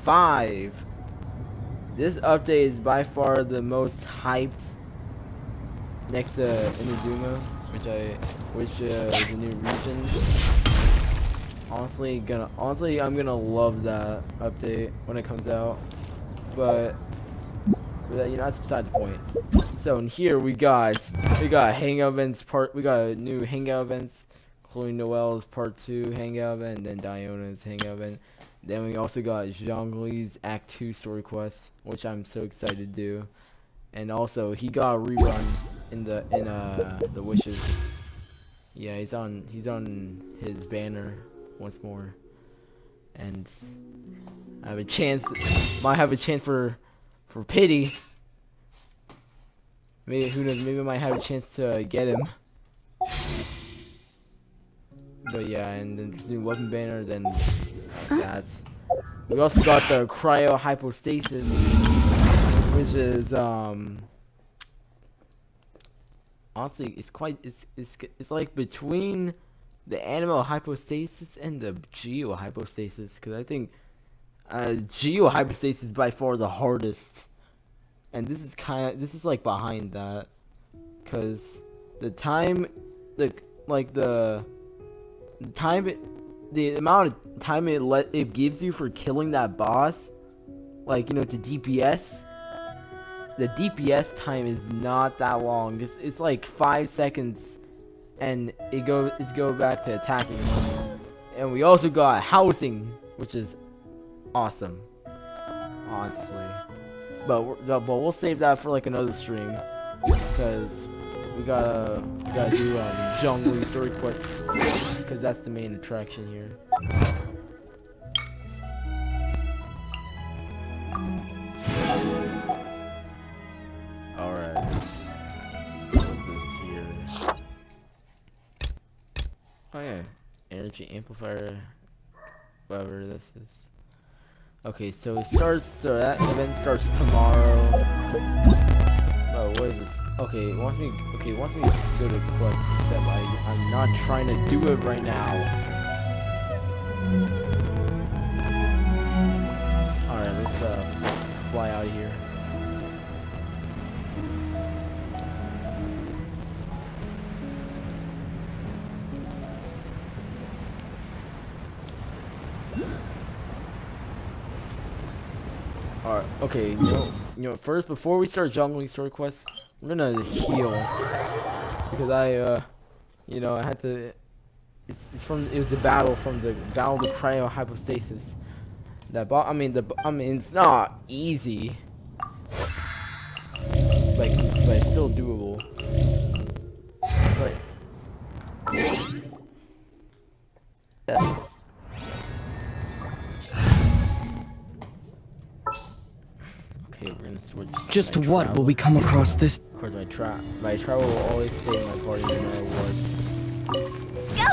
5. This update is by far the most hyped next to Inazuma, which is a new region. Honestly, I'm gonna love that update when it comes out. But that's beside the point. So in here we got hangout events we got new hangout events, including Noel's part 2 hangout event, and then Diona's hangout event. Then we also got Zhongli's Act 2 story quest, which I'm so excited to do. And also he got a rerun in the wishes. Yeah, he's on his banner once more. And I have a chance, might have a chance for pity. Maybe, who knows, maybe I might have a chance to get him. But yeah, and then there's a new weapon banner, then that. We also got the cryo hypostasis, which is honestly it's like between the animal hypostasis and the geo hypostasis, because I think geo hypostasis is by far the hardest. And this is like behind that, because the time, the amount of time it gives you for killing that boss, like, to DPS. The DPS time is not that long. It's like 5 seconds, and it's go back to attacking. And we also got housing, which is awesome, honestly. But we'll save that for like another stream, because we gotta do Zhongli story quests, because that's the main attraction here. All right, what's this here? Oh yeah, energy amplifier, whatever this is. Okay, so that event starts tomorrow. Oh, what is this? Okay, it wants me to go to quest, except I'm not trying to do it right now. Alright, let's fly out of here. Alright, okay, first, before we start Zhongli story quests, I'm gonna heal, because I had to, it was the battle of the cryo hypostasis. It's not easy, but it's still doable. It's like, yeah. Okay, we're gonna switch. Just what will we come across this? Of course, my travel will always stay in my party no matter what.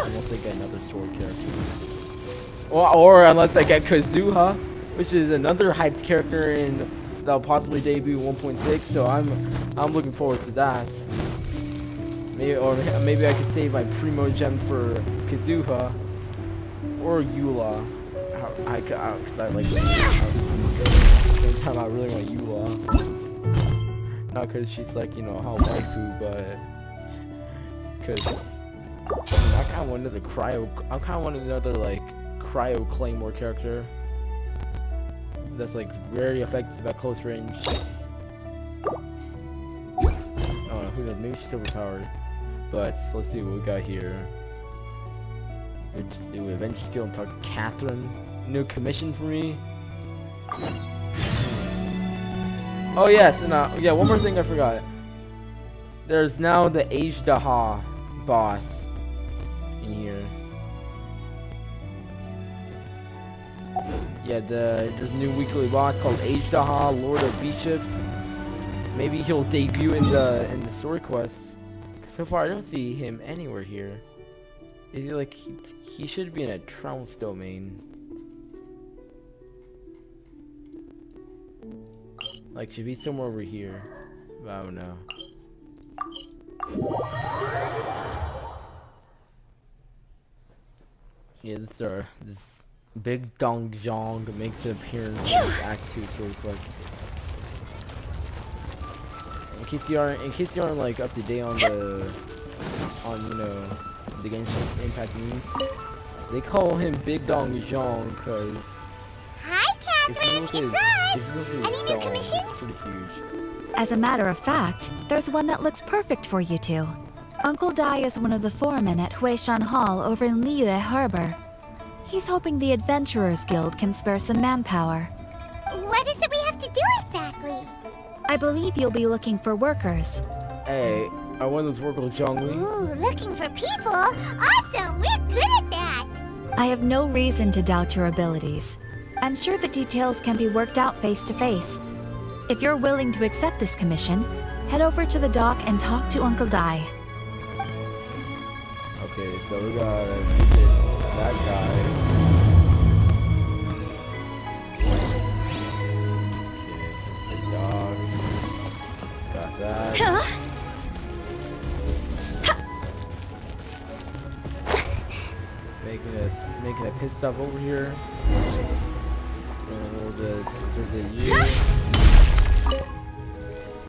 Unless I get another sword character. Or unless I get Kazuha, which is another hyped character that'll possibly debut 1.6. So I'm looking forward to that. Maybe I could save my primo gem for Kazuha or Eula. Cause I like I really want Eula. Not because she's like, how waifu, but because I kind of want another like cryo claymore character that's like very effective at close range. I don't know, who knows, maybe she's overpowered. But let's see what we got here. We eventually go and talk to Catherine. New commission for me. Oh yes, and yeah, one more thing I forgot. There's now the Ajdaha boss in here. Yeah, there's a new weekly boss called Ajdaha, Lord of Bishops. Maybe he'll debut in the story quests. So far, I don't see him anywhere here. Is he like he should be in a Trounce domain? Like, should be somewhere over here. But I don't know. Yeah, this Big Dong Zhong makes an appearance in his Act 2 story quest. In case you aren't like up to date on the the Genshin Impact memes, they call him Big Dong Zhong because Hi, Catherine. It's us. Any new it's commissions? pretty huge. As a matter of fact, there's one that looks perfect for you two. Uncle Dai is one of the foremen at Huishan Hall over in Liyue Harbor. He's hoping the Adventurers Guild can spare some manpower. What is it we have to do exactly? I believe you'll be looking for workers. Hey, I want those work with Zhongli. Ooh, looking for people? Awesome, we're good at that. I have no reason to doubt your abilities. I'm sure the details can be worked out face to face. If you're willing to accept this commission, head over to the dock and talk to Uncle Dai. Okay, so we gotta visit that guy. Okay, the dog. Got that. Making a pit stop over here. And we'll just visit you.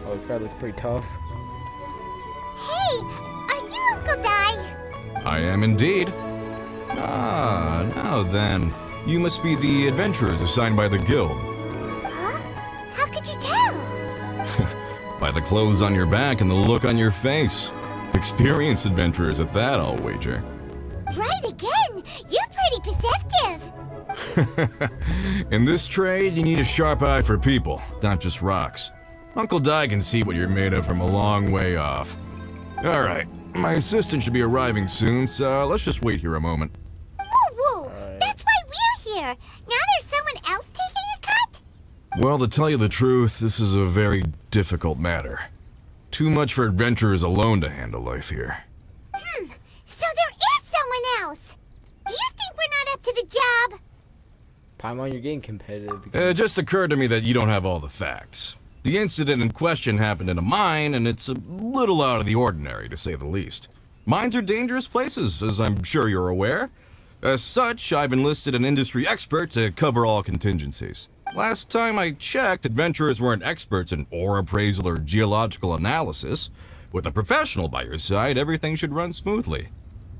Oh, this guy looks pretty tough. Hey, are you Uncle Dai? I am indeed. Ah, now then. You must be the adventurers assigned by the guild. Huh? How could you tell? By the clothes on your back and the look on your face. Experienced adventurers at that, I'll wager. Right again. You're pretty perceptive. In this trade, you need a sharp eye for people, not just rocks. Uncle Dai can see what you're made of from a long way off. Alright, my assistant should be arriving soon, so let's just wait here a moment. Woo woo. Alright. That's why we're here. Now there's someone else taking a cut? Well, to tell you the truth, this is a very difficult matter. Too much for adventurers alone to handle life here. So there is someone else. Do you think we're not up to the job? Paimon, you're getting competitive. It just occurred to me that you don't have all the facts. The incident in question happened in a mine, and it's a little out of the ordinary, to say the least. Mines are dangerous places, as I'm sure you're aware. As such, I've enlisted an industry expert to cover all contingencies. Last time I checked, adventurers weren't experts in ore appraisal or geological analysis. With a professional by your side, everything should run smoothly.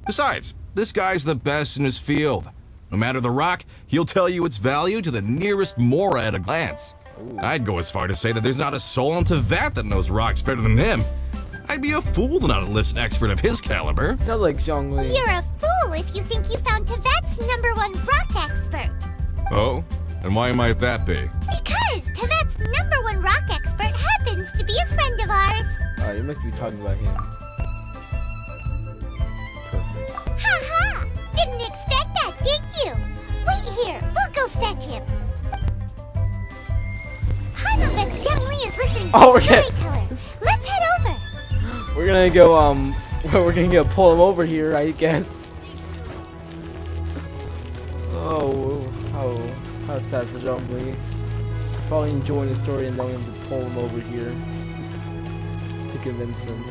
Besides, this guy's the best in his field. No matter the rock, he'll tell you its value to the nearest mora at a glance. I'd go as far to say that there's not a soul on Tevat that knows rocks better than him. I'd be a fool to not enlist an expert of his caliber. Sounds like Zhongli. You're a fool if you think you found Tevat's #1 rock expert. Oh? And why might that be? Because Tevat's #1 rock expert happens to be a friend of ours. You must be talking about him. Perfect. Ha ha! Didn't expect that, did you? Wait here, we'll go fetch him. Hanno bets Zhongli is listening to Oh, the okay. storyteller. Let's head over. We're gonna go, we're gonna go pull him over here, I guess. Oh, how sad for Zhongli. Probably enjoying the story and then we have to pull him over here to convince him.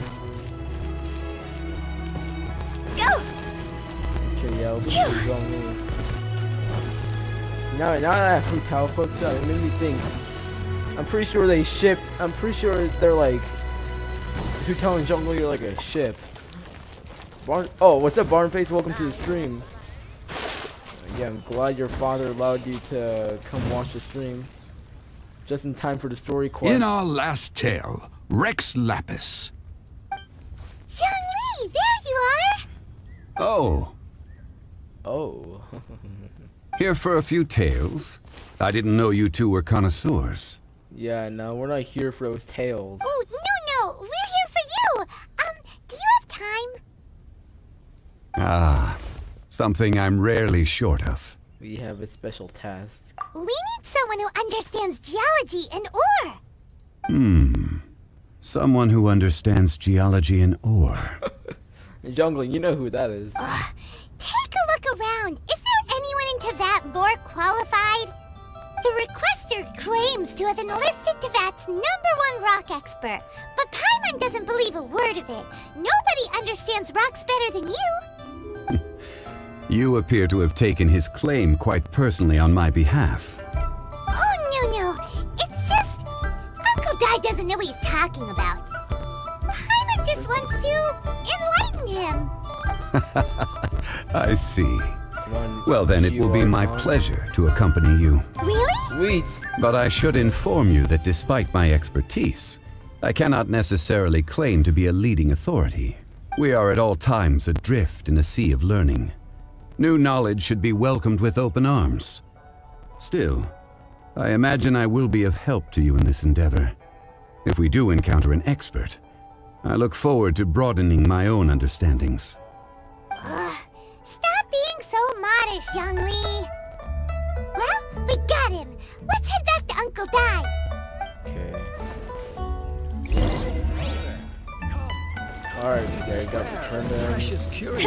Go! Okay, yeah, let's go Zhongli. Now that I have Fu Tao hooked up, it made me think. I'm pretty sure they're like Fu Tao and Zhongli are like a ship. Oh, what's up, Barnface? Welcome to the stream. Yeah, I'm glad your father allowed you to come watch the stream. Just in time for the story quest. In our last tale, Rex Lapis. Zhongli, there you are! Oh, Oh. here for a few tales. I didn't know you two were connoisseurs. Yeah, no, we're not here for those tales. Oh, no, we're here for you! Do you have time? Ah, something I'm rarely short of. We have a special task. We need someone who understands geology and ore. Someone who understands geology and ore. Zhongli, you know who that is. Take a look around. Is there anyone in Tevat more qualified? The requester claims to have enlisted Tevat's #1 rock expert, but Paimon doesn't believe a word of it. Nobody understands rocks better than you. You appear to have taken his claim quite personally on my behalf. Oh, no. It's just... Uncle Dai doesn't know what he's talking about. Paimon just wants to enlighten him. I see. Come on, Well then, it will be my Giorgio. pleasure to accompany you. Really? Sweet. But I should inform you that despite my expertise, I cannot necessarily claim to be a leading authority. We are at all times adrift in a sea of learning. New knowledge should be welcomed with open arms. Still, I imagine I will be of help to you in this endeavor. If we do encounter an expert, I look forward to broadening my own understandings. Stop being so modest, Zhongli. Well, we got him. Let's head back to Uncle Dai. Okay. Alright, there, got the turn there. Precious curious.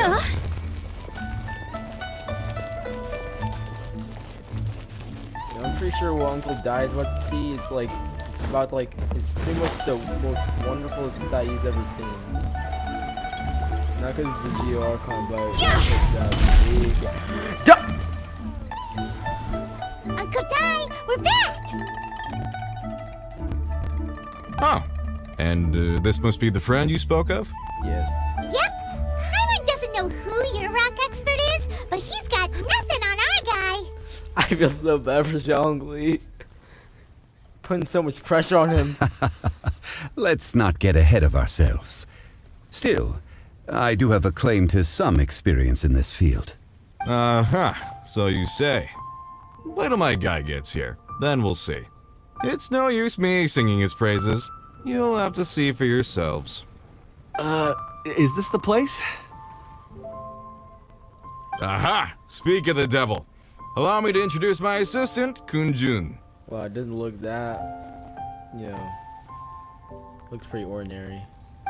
I'm pretty sure what Uncle Dai is about to see is like about like it's pretty much the most wonderful sight he's ever seen. Not because it's a Geo Archon, but it's that big. Uncle Dai, we're back. Oh, and this must be the friend you spoke of? Yes. Yep. Paimon doesn't know who your rock expert is, but he's got nothing on our guy. I feel so bad for Zhongli. Putting so much pressure on him. Let's not get ahead of ourselves. Still, I do have a claim to some experience in this field. Uh-huh, so you say. Wait till my guy gets here, then we'll see. It's no use me singing his praises. You'll have to see for yourselves. Is this the place? Aha! Speak of the devil. Allow me to introduce my assistant, Kunjun. Wow, it doesn't look that, you know, looks pretty ordinary.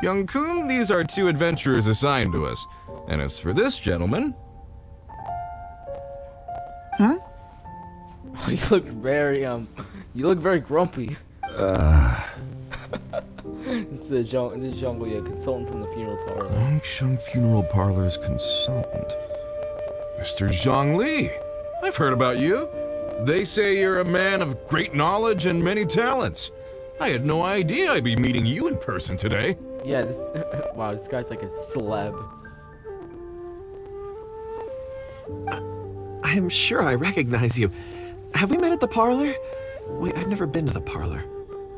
Young Kun, these are two adventurers assigned to us. And as for this gentleman... You look very, you look very grumpy. It's the Zhongli, a consultant from the funeral parlor. Longsheng Funeral Parlor's consultant. Mr. Zhongli, I've heard about you. They say you're a man of great knowledge and many talents. I had no idea I'd be meeting you in person today. Yeah, this, wow, this guy's like a celeb. I am sure I recognize you. Have we met at the parlor? Wait, I've never been to the parlor.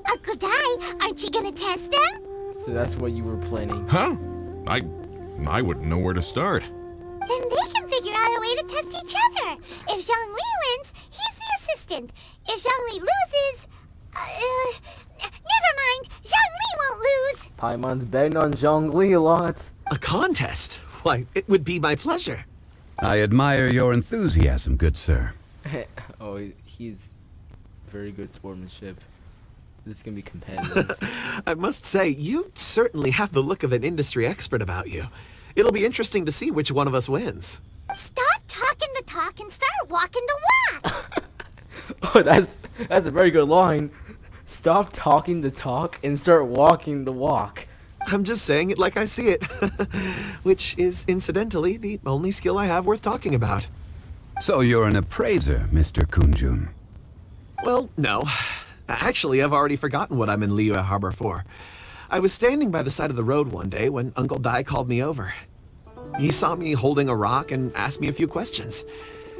Uncle Dai, aren't you gonna test them? So that's what you were planning. Huh? I wouldn't know where to start. Then they can figure out a way to test each other. If Zhongli wins, he's the assistant. If Zhongli loses, never mind. Zhongli won't lose. Paimon's betting on Zhongli a lot. A contest? Why, it would be my pleasure. I admire your enthusiasm, good sir. Oh, he's very good sportsmanship. This is gonna be competitive. I must say, you certainly have the look of an industry expert about you. It'll be interesting to see which one of us wins. Stop talking the talk and start walking the walk. Oh, that's a very good line. Stop talking the talk and start walking the walk. I'm just saying it like I see it. Which is, incidentally, the only skill I have worth talking about. So you're an appraiser, Mr. Kunjun. Well, no. Actually, I've already forgotten what I'm in Liyue Harbor for. I was standing by the side of the road one day when Uncle Dai called me over. He saw me holding a rock and asked me a few questions.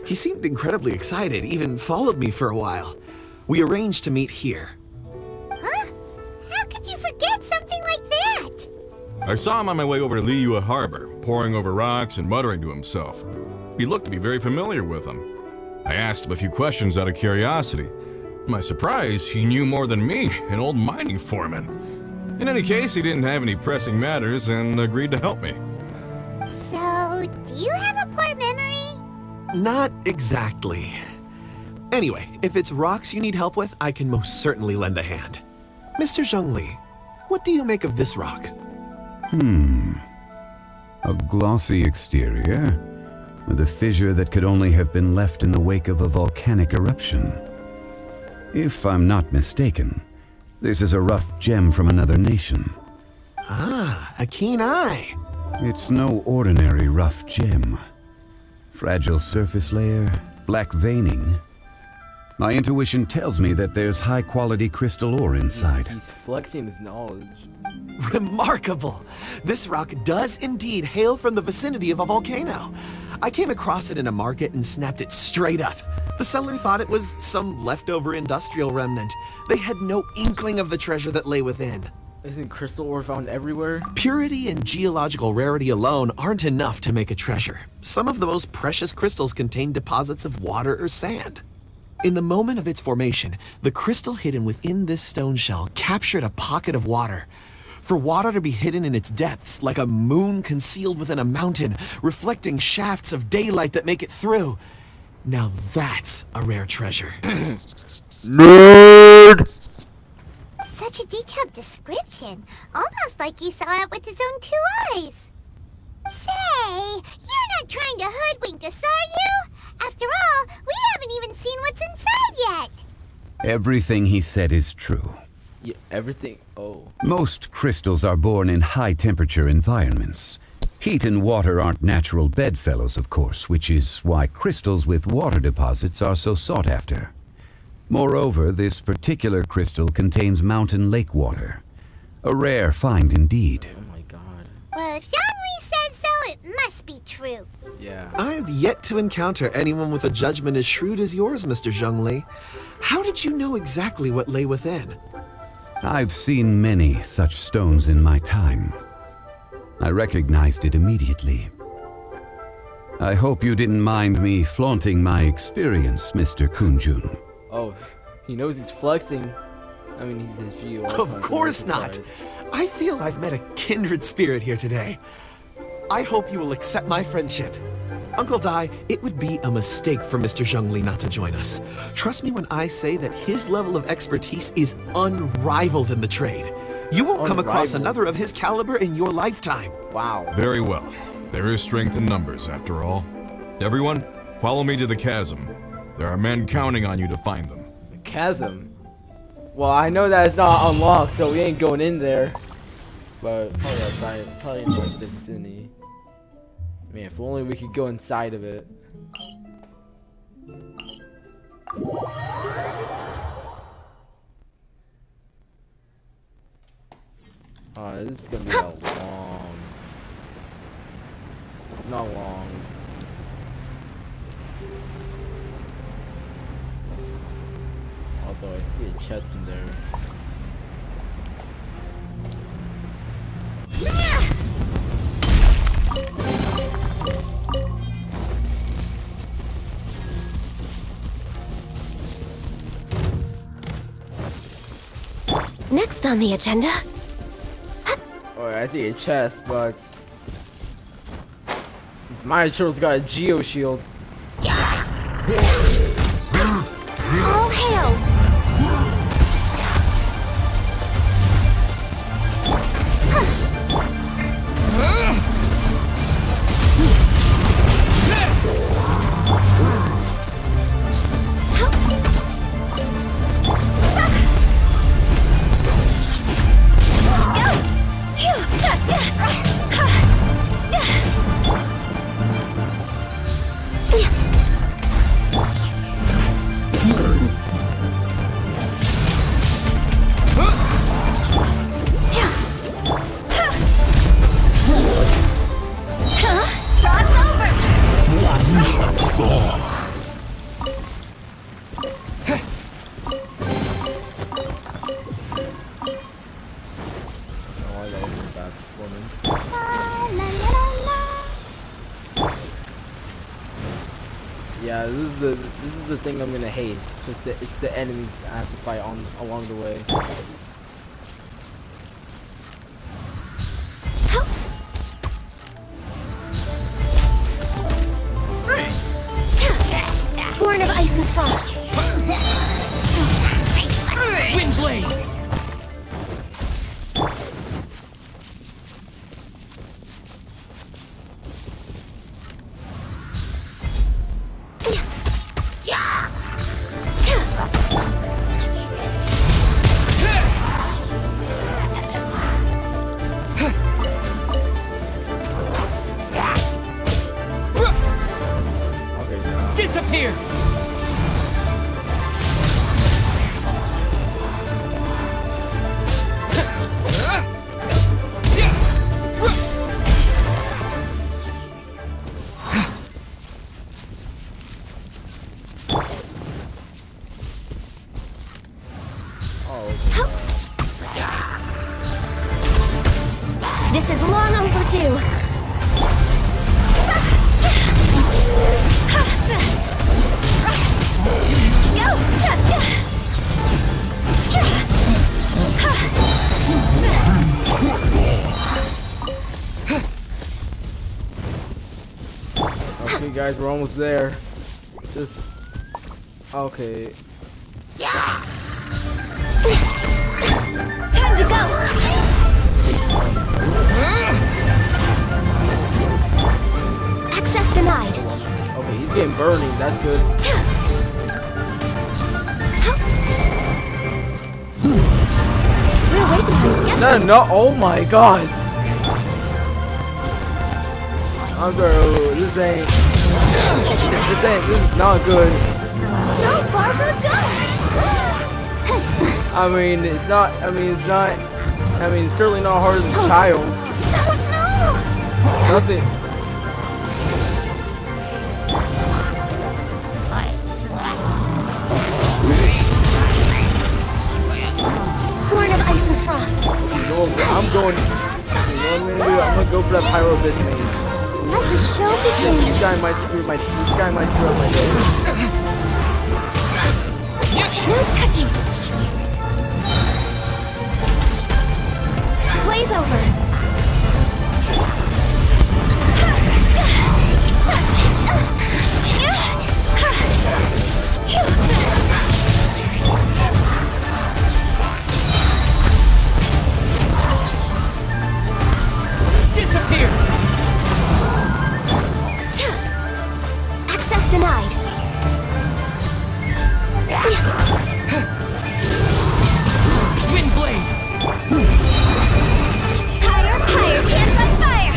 He seemed incredibly excited, even followed me for a while. We arranged to meet here. Huh? How could you forget something like that? I saw him on my way over to Liyue Harbor, poring over rocks and muttering to himself. He looked to be very familiar with them. I asked him a few questions out of curiosity. To my surprise, he knew more than me, an old mining foreman. In any case, he didn't have any pressing matters and agreed to help me. So, do you have a poor memory? Not exactly. Anyway, if it's rocks you need help with, I can most certainly lend a hand. Mr. Zhongli, what do you make of this rock? A glossy exterior, with a fissure that could only have been left in the wake of a volcanic eruption. If I'm not mistaken, this is a rough gem from another nation. Ah, a keen eye. It's no ordinary rough gem. Fragile surface layer, black veining. My intuition tells me that there's high-quality crystal ore inside. He's flexing his knowledge. Remarkable! This rock does indeed hail from the vicinity of a volcano. I came across it in a market and snapped it straight up. The seller thought it was some leftover industrial remnant. They had no inkling of the treasure that lay within. Isn't crystal ore found everywhere? Purity and geological rarity alone aren't enough to make a treasure. Some of the most precious crystals contain deposits of water or sand. In the moment of its formation, the crystal hidden within this stone shell captured a pocket of water. For water to be hidden in its depths, like a moon concealed within a mountain, reflecting shafts of daylight that make it through. Now that's a rare treasure. Nerd! Such a detailed description. Almost like he saw it with his own 2 eyes. Say, you're not trying to hoodwink us, are you? After all, we haven't even seen what's inside yet. Everything he said is true. Yeah, everything. Oh. Most crystals are born in high-temperature environments. Heat and water aren't natural bedfellows, of course, which is why crystals with water deposits are so sought after. Moreover, this particular crystal contains mountain lake water. A rare find indeed. Oh my god. Well, if Zhongli says so, it must be true. Yeah. I've yet to encounter anyone with a judgment as shrewd as yours, Mr. Zhongli. How did you know exactly what lay within? I've seen many such stones in my time. I recognized it immediately. I hope you didn't mind me flaunting my experience, Mr. Kunjun. Oh, he knows he's flexing. I mean, he's a GUI. Of course not. I feel I've met a kindred spirit here today. I hope you will accept my friendship. Uncle Dai, it would be a mistake for Mr. Zhongli not to join us. Trust me when I say that his level of expertise is unrivaled in the trade. You won't come across another of his caliber in your lifetime. Wow. Very well. There is strength in numbers, after all. Everyone, follow me to the chasm. There are men counting on you to find them. The chasm? Well, I know that it's not unlocked, so we ain't going in there. But probably outside, probably in like the vicinity. Man, if only we could go inside of it. Oh, this is gonna be a long. Not long. Although I see a chest in there. Next on the agenda. Oh, I see a chest, but it's my turtle's got a geo shield. All hail! Yeah, this is the thing I'm gonna hate. It's just it's the enemies I have to fight along the way. Born of ice and frost. Windblade! Oh, This is long overdue. okay, guys, we're almost there. Just okay. Time to go. Access denied. Okay, he's getting burning. That's good. We're way behind schedule. No, no. Oh my god. I'm sorry. This is not good. Go, Barbara, go. I mean, it's not. I mean, it's not. I mean, it's certainly not harder than a child. Nothing. Born of ice and frost. I'm going. You know what I'm gonna do? I'm gonna go for that pyro bit maze. Let the show begin. This guy might screw up my day. No touching. Blaze over. Disappear! Access denied. Wind blade! Higher, higher, hands on fire!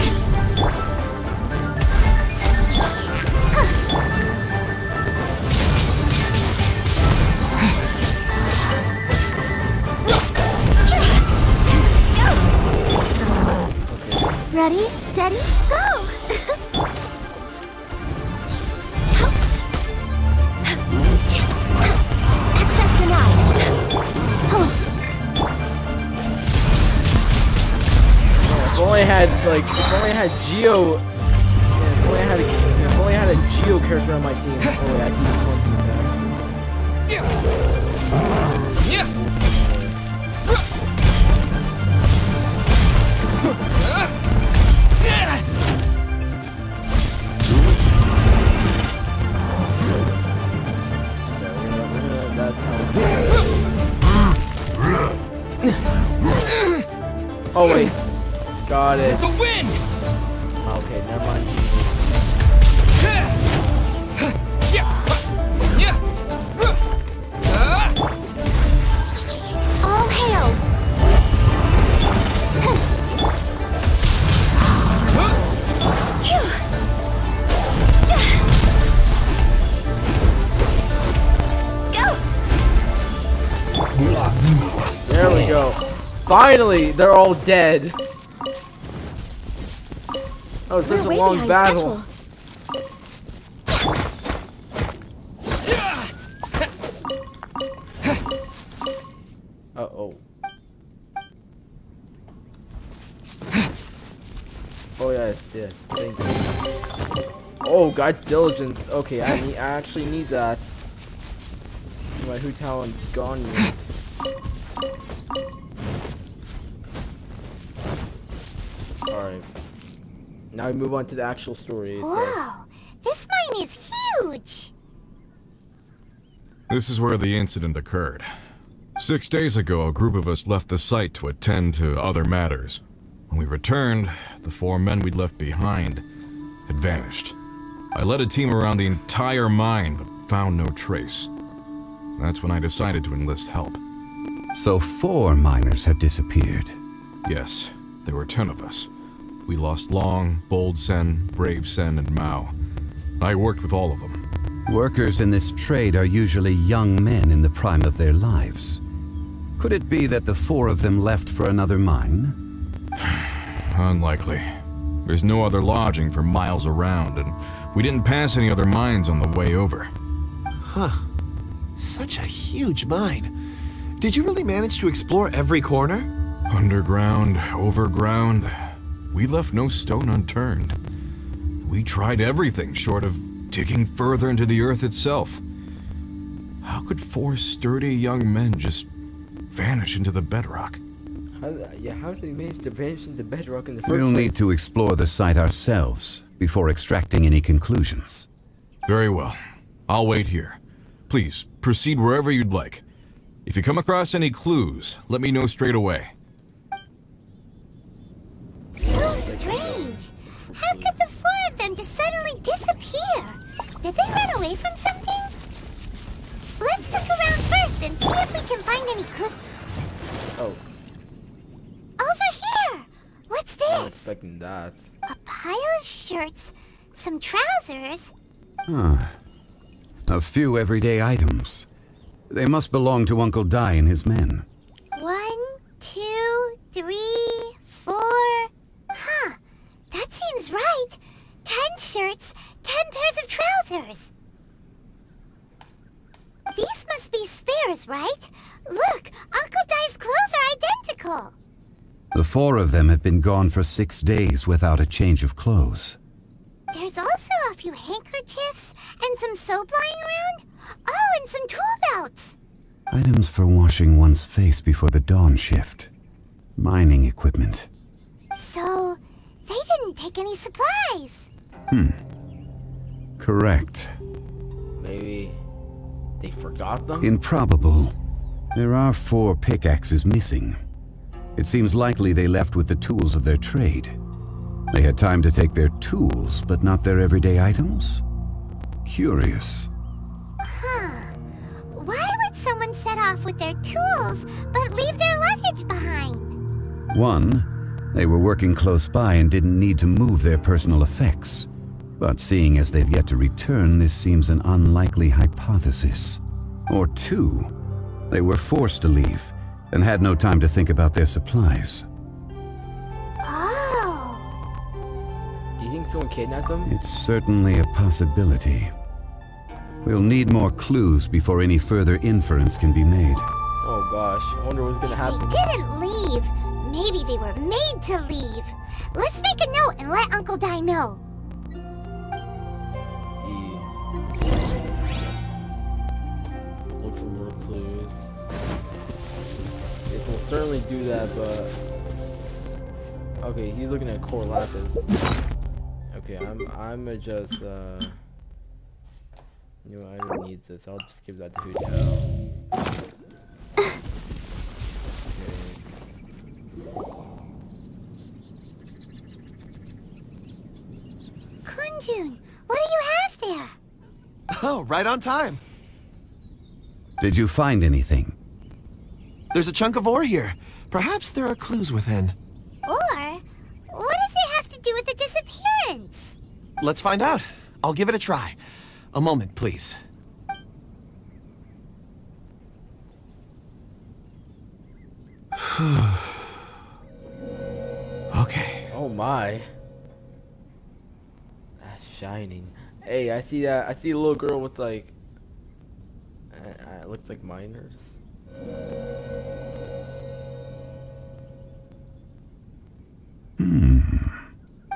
Ready, steady, go! Access denied. If only I had like, if only I had Geo. Yeah, if only I had a Geo character on my team. Oh, I can use one attacks. Yeah! Oh wait, got it. The wind! Okay, never mind. All hail! There we go. Finally, they're all dead. Oh, it's such a way long behind battle. Uh-oh. Oh, yes, yes. Thank you. Oh, God's diligence. Okay, I actually need that. My Hu Talon's gone. Alright. Now we move on to the actual story. Whoa! This mine is huge! This is where the incident occurred. 6 days ago, a group of us left the site to attend to other matters. When we returned, the 4 men we'd left behind had vanished. I led a team around the entire mine, but found no trace. That's when I decided to enlist help. So 4 miners have disappeared. Yes, there were 10 of us. We lost Long, Bold Sen, Brave Sen, and Mao. I worked with all of them. Workers in this trade are usually young men in the prime of their lives. Could it be that the 4 of them left for another mine? Unlikely. There's no other lodging for miles around, and we didn't pass any other mines on the way over. Huh. Such a huge mine. Did you really manage to explore every corner? Underground, overground, we left no stone unturned. We tried everything short of digging further into the earth itself. How could 4 sturdy young men just vanish into the bedrock? How did they manage to vanish into bedrock in the first place? We'll need to explore the site ourselves before extracting any conclusions. Very well. I'll wait here. Please, proceed wherever you'd like. If you come across any clues, let me know straight away. So strange. How could the 4 of them just suddenly disappear? Did they run away from something? Let's look around first and see if we can find any clues. Oh, Over here! What's I was this? expecting that. A pile of shirts, some trousers. A few everyday items. They must belong to Uncle Dai and his men. 1, 2, 3, 4. Huh. That seems right. 10 shirts, 10 pairs of trousers. These must be spares, right? Look, Uncle Dai's clothes are identical. The 4 of them have been gone for 6 days without a change of clothes. There's also a few handkerchiefs and some soap lying around. Oh, and some tool belts. Items for washing one's face before the dawn shift. Mining equipment. So, they didn't take any supplies. Correct. Maybe they forgot them? Improbable. There are 4 pickaxes missing. It seems likely they left with the tools of their trade. They had time to take their tools, but not their everyday items? Curious. Why would someone set off with their tools, but leave their luggage behind? 1, they were working close by and didn't need to move their personal effects. But seeing as they've yet to return, this seems an unlikely hypothesis. Or 2, they were forced to leave and had no time to think about their supplies. Oh. Do you think someone kidnapped them? It's certainly a possibility. We'll need more clues before any further inference can be made. Oh gosh, I wonder what's gonna If happen. they didn't leave, maybe they were made to leave. Let's make a note and let Uncle Dai know. Look for more clues. Yes, we'll certainly do that, but okay, he's looking at core lapis. Okay, I'm just you know, I don't need this. I'll just give that to Hu Jiao. Kunjun, what do you have there? Oh, right on time. Did you find anything? There's a chunk of ore here. Perhaps there are clues within. Or, what does it have to do with the disappearance? Let's find out. I'll give it a try. A moment, please. Okay. Oh my. That's shining. Hey, I see that. I see a little girl with like. It looks like miners.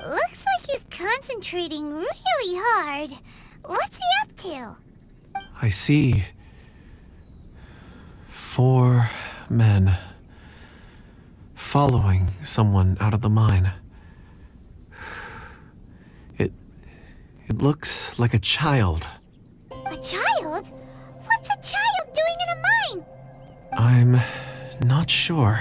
Looks like he's concentrating really hard. What's he up to? I see 4 men following someone out of the mine. It looks like a child. A child? What's a child doing in a mine? I'm not sure.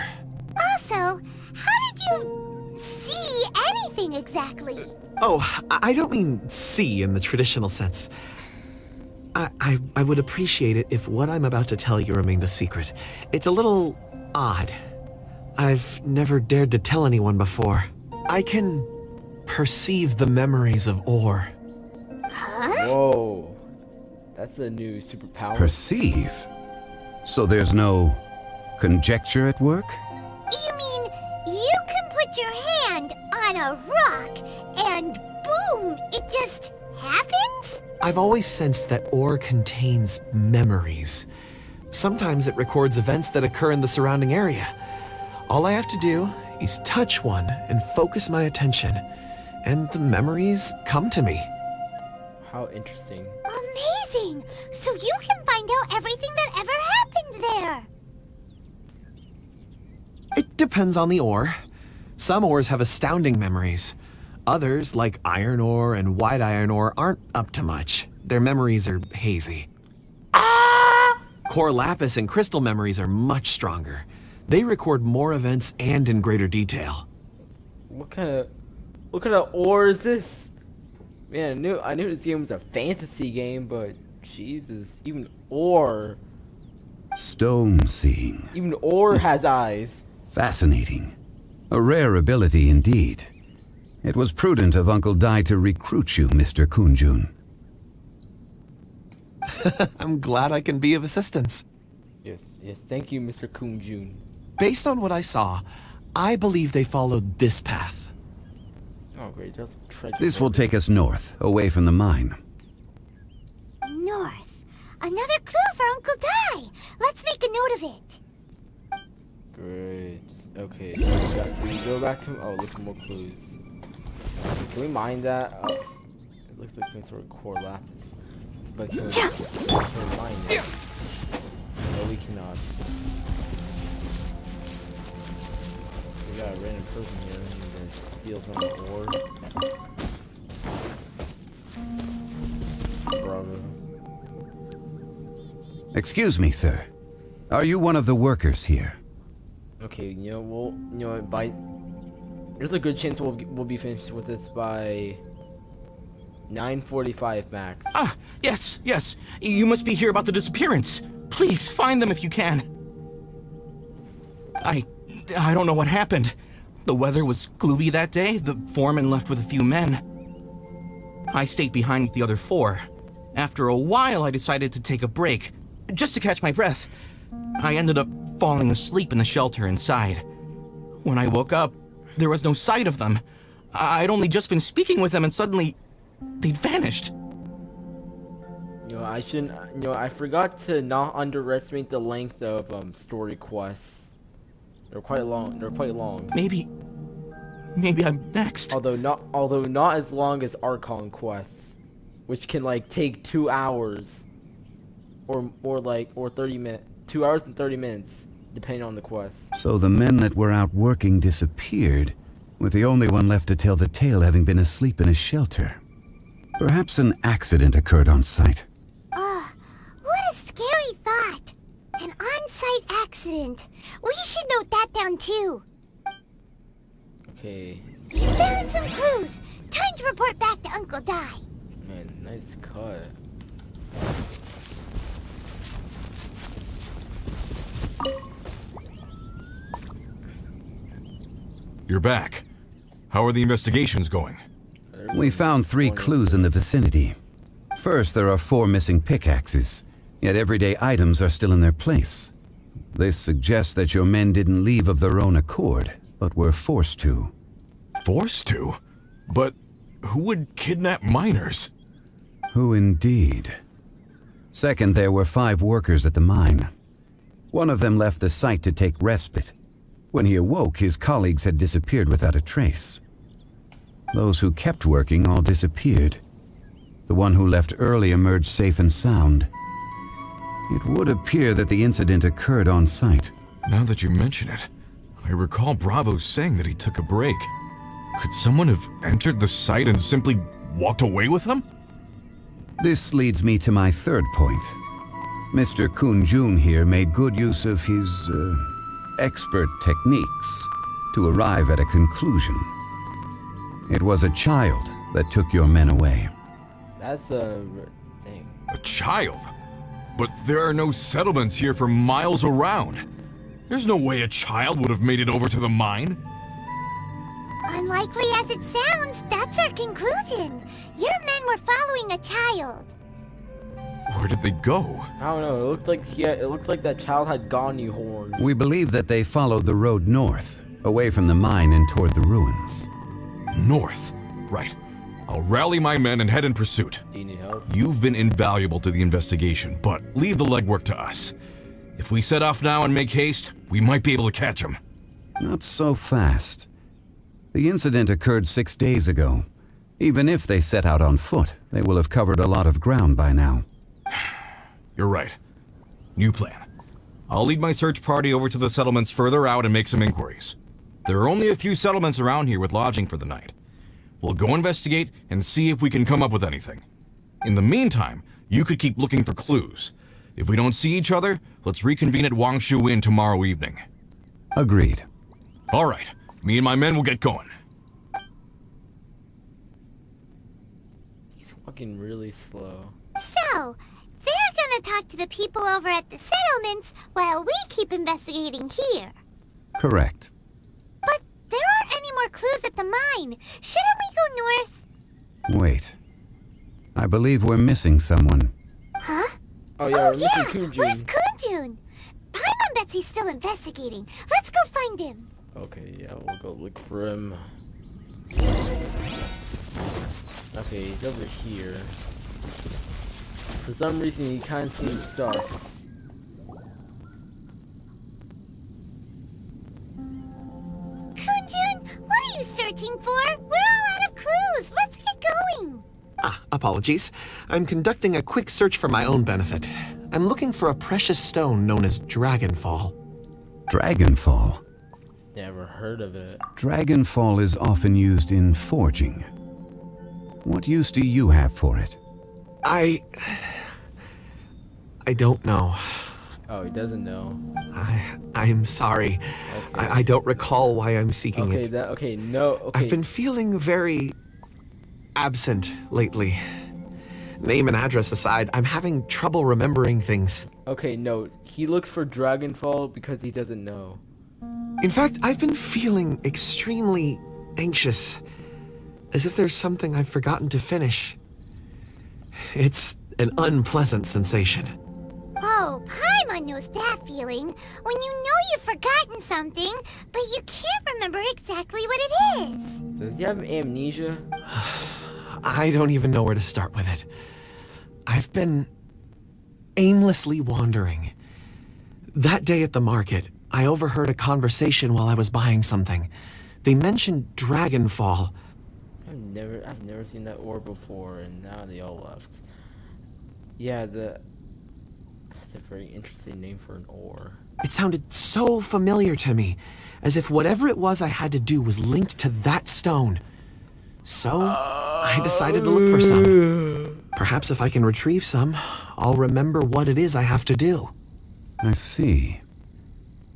Also, how did you see anything exactly? Oh, I don't mean see in the traditional sense. I would appreciate it if what I'm about to tell you remained a secret. It's a little odd. I've never dared to tell anyone before. I can perceive the memories of ore. Whoa. That's a new superpower. Perceive? So there's no conjecture at work? You mean you can put your hand on a rock and boom, it just happens? I've always sensed that ore contains memories. Sometimes it records events that occur in the surrounding area. All I have to do is touch one and focus my attention, and the memories come to me. How interesting. Amazing! So you can find out everything that ever happened there. It depends on the ore. Some ores have astounding memories. Others, like iron ore and white iron ore, aren't up to much. Their memories are hazy. Core lapis and crystal memories are much stronger. They record more events and in greater detail. What kind of ore is this? Man, I knew this game was a fantasy game, but Jesus, even ore. Stone seeing. Even ore has eyes. Fascinating. A rare ability indeed. It was prudent of Uncle Dai to recruit you, Mr. Kunjun. I'm glad I can be of assistance. Yes, thank you, Mr. Kunjun. Based on what I saw, I believe they followed this path. Oh, great. That's treasure. This will take us north, away from the mine. North. Another clue for Uncle Dai. Let's make a note of it. Great. Okay. So we go back to. Oh, look for more clues. Can we mine that? Oh, it looks like some sort of core lapis. But can we mine it? No, we cannot. We got a random person here who steals from the ore. Bravo. Excuse me, sir. Are you one of the workers here? Okay, there's a good chance we'll be finished with this by 9:45 max. Ah, yes. You must be here about the disappearance. Please find them if you can. I don't know what happened. The weather was gloomy that day. The foreman left with a few men. I stayed behind with the other 4. After a while, I decided to take a break, just to catch my breath. I ended up falling asleep in the shelter inside. When I woke up, there was no sight of them. I'd only just been speaking with them and suddenly they'd vanished. I forgot to not underestimate the length of story quests. They're quite long. Maybe I'm next. Although not as long as Archon quests, which can take 2 hours or 30 minutes. 2 hours and 30 minutes, depending on the quest. So the men that were out working disappeared, with the only one left to tell the tale having been asleep in a shelter. Perhaps an accident occurred on site. What a scary thought. An on-site accident. We should note that down too. Okay. We found some clues. Time to report back to Uncle Dai. Man, nice cut. You're back. How are the investigations going? We found 3 clues in the vicinity. First, there are 4 missing pickaxes, yet everyday items are still in their place. This suggests that your men didn't leave of their own accord, but were forced to. Forced to? But who would kidnap miners? Who indeed? Second, there were 5 workers at the mine. One of them left the site to take respite. When he awoke, his colleagues had disappeared without a trace. Those who kept working all disappeared. The one who left early emerged safe and sound. It would appear that the incident occurred on site. Now that you mention it, I recall Bravo saying that he took a break. Could someone have entered the site and simply walked away with them? This leads me to my third point. Mr. Kunjun here made good use of his, expert techniques to arrive at a conclusion. It was a child that took your men away. That's a thing. A child? But there are no settlements here for miles around. There's no way a child would have made it over to the mine. Unlikely as it sounds, that's our conclusion. Your men were following a child. Where did they go? I don't know. It looked like that child had Ganu horns. We believe that they followed the road north, away from the mine and toward the ruins. North. Right. I'll rally my men and head in pursuit. Do you need help? You've been invaluable to the investigation, but leave the legwork to us. If we set off now and make haste, we might be able to catch him. Not so fast. The incident occurred 6 days ago. Even if they set out on foot, they will have covered a lot of ground by now. You're right. New plan. I'll lead my search party over to the settlements further out and make some inquiries. There are only a few settlements around here with lodging for the night. We'll go investigate and see if we can come up with anything. In the meantime, you could keep looking for clues. If we don't see each other, let's reconvene at Wangshu Inn tomorrow evening. Agreed. All right. Me and my men will get going. He's walking really slow. So, they're gonna talk to the people over at the settlements while we keep investigating here. Correct. But there aren't any more clues at the mine. Shouldn't we go north? Wait. I believe we're missing someone. Huh? Oh yeah, we're missing Kunjun. Where's Kunjun? Paimon bets he's still investigating. Let's go find him. Okay, yeah, we'll go look for him. Okay, he's over here. For some reason, he kind of seems sus. Kunjun, what are you searching for? We're all out of clues. Let's get going. Apologies. I'm conducting a quick search for my own benefit. I'm looking for a precious stone known as Dragonfall. Dragonfall. Never heard of it. Dragonfall is often used in forging. What use do you have for it? I don't know. Oh, he doesn't know. I'm sorry. Okay. I don't recall why I'm seeking Okay, it. okay, no, okay. I've been feeling very absent lately. Name and address aside, I'm having trouble remembering things. Okay, no, he looks for Dragonfall because he doesn't know. In fact, I've been feeling extremely anxious, as if there's something I've forgotten to finish. It's an unpleasant sensation. Oh, Paimon knows that feeling. When you know you've forgotten something, but you can't remember exactly what it is. Does he have amnesia? I don't even know where to start with it. I've been aimlessly wandering. That day at the market, I overheard a conversation while I was buying something. They mentioned Dragonfall. I've never seen that ore before, and now they all left. Yeah, that's a very interesting name for an ore. It sounded so familiar to me, as if whatever it was I had to do was linked to that stone. So, I decided to look for some. Perhaps if I can retrieve some, I'll remember what it is I have to do. I see.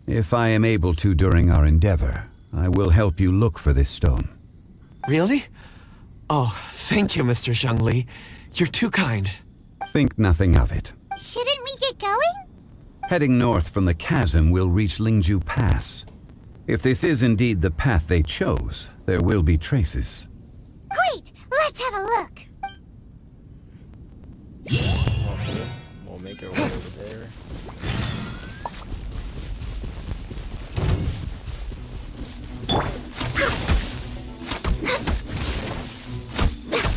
If I am able to during our endeavor, I will help you look for this stone. Really? Oh, thank you, Mr. Zhongli. You're too kind. Think nothing of it. Shouldn't we get going? Heading north from the chasm, we'll reach Lingju Pass. If this is indeed the path they chose, there will be traces. Great, let's have a look. Okay, we'll make our way over there.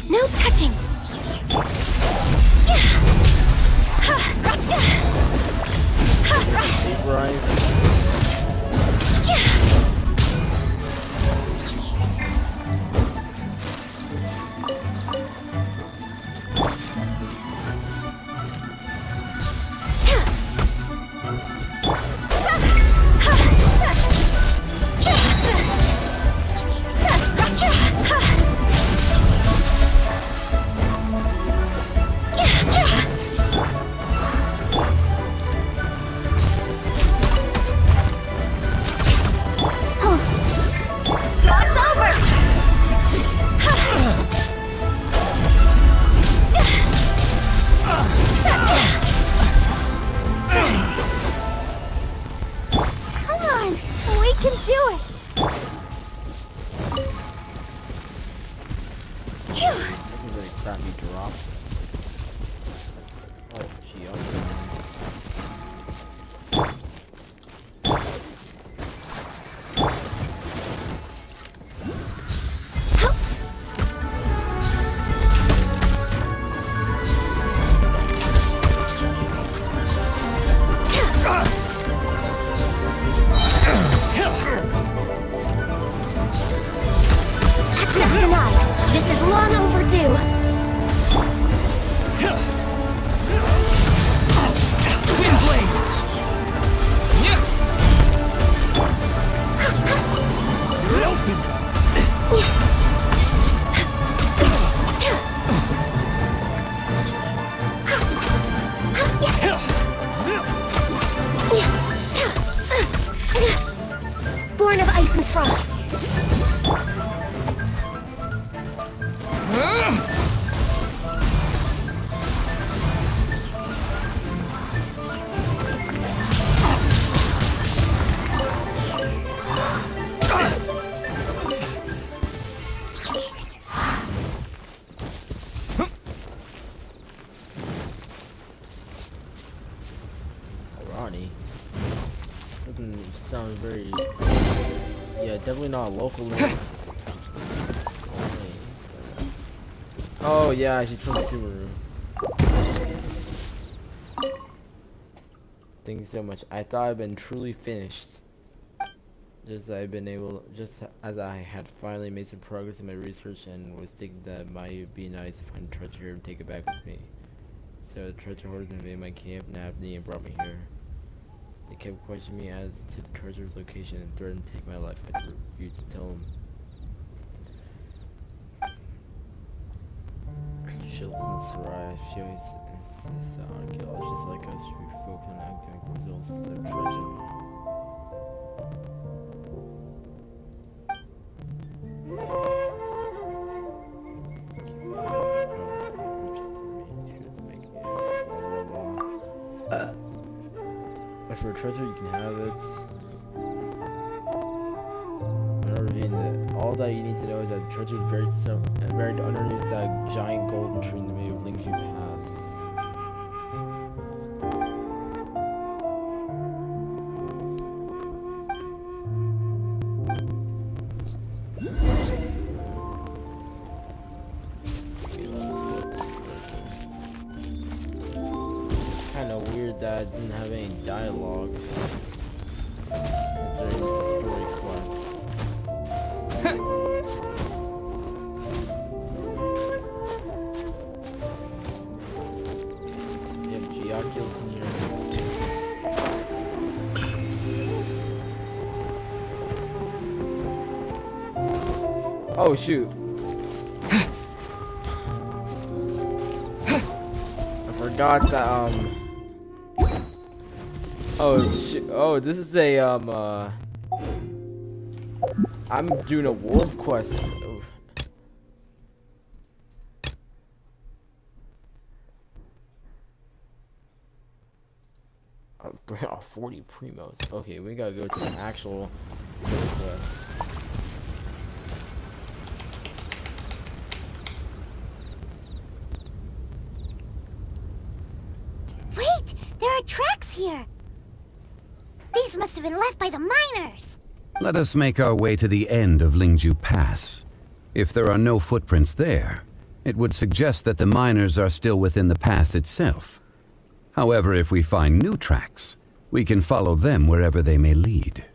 No touching. Hey, Brian. in front. Ronnie. Something sounds very. Yeah, definitely not a local name. Oh yeah, she's from Subaru. Thank you so much. I thought I'd been truly finished. Just as I had finally made some progress in my research and was thinking that it might be nice to find treasure here and take it back with me. So the treasure hoarders invaded my camp, nabbed me, and brought me here. They kept questioning me as to the treasure's location and threatened to take my life. I refused to tell them. She listens to Sarai. She always insists that archaeologists like us should be focused on academic results instead of treasure. But for treasure, you can have it. All that you need to know is that the treasure is buried underneath that giant golden tree in the middle of Lingju Pass. Kind of weird that it didn't have any dialogue, considering it's a story quest. In here. Oh shoot. I forgot that oh shit. Oh, this is a I'm doing a world quest. Oh, 40 primos. Okay, we gotta go to the actual quest. Wait! There are tracks here! These must have been left by the miners! Let us make our way to the end of Lingju Pass. If there are no footprints there, it would suggest that the miners are still within the pass itself. However, if we find new tracks, we can follow them wherever they may lead.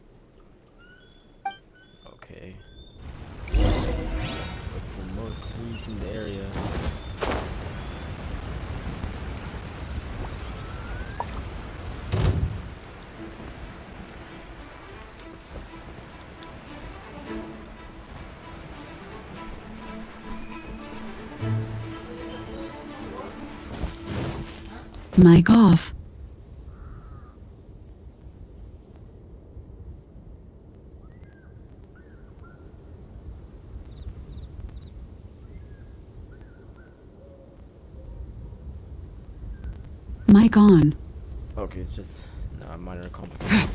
Okay. Look for more clues in the area. Mic off. Mic on. Okay, it's just minor complication.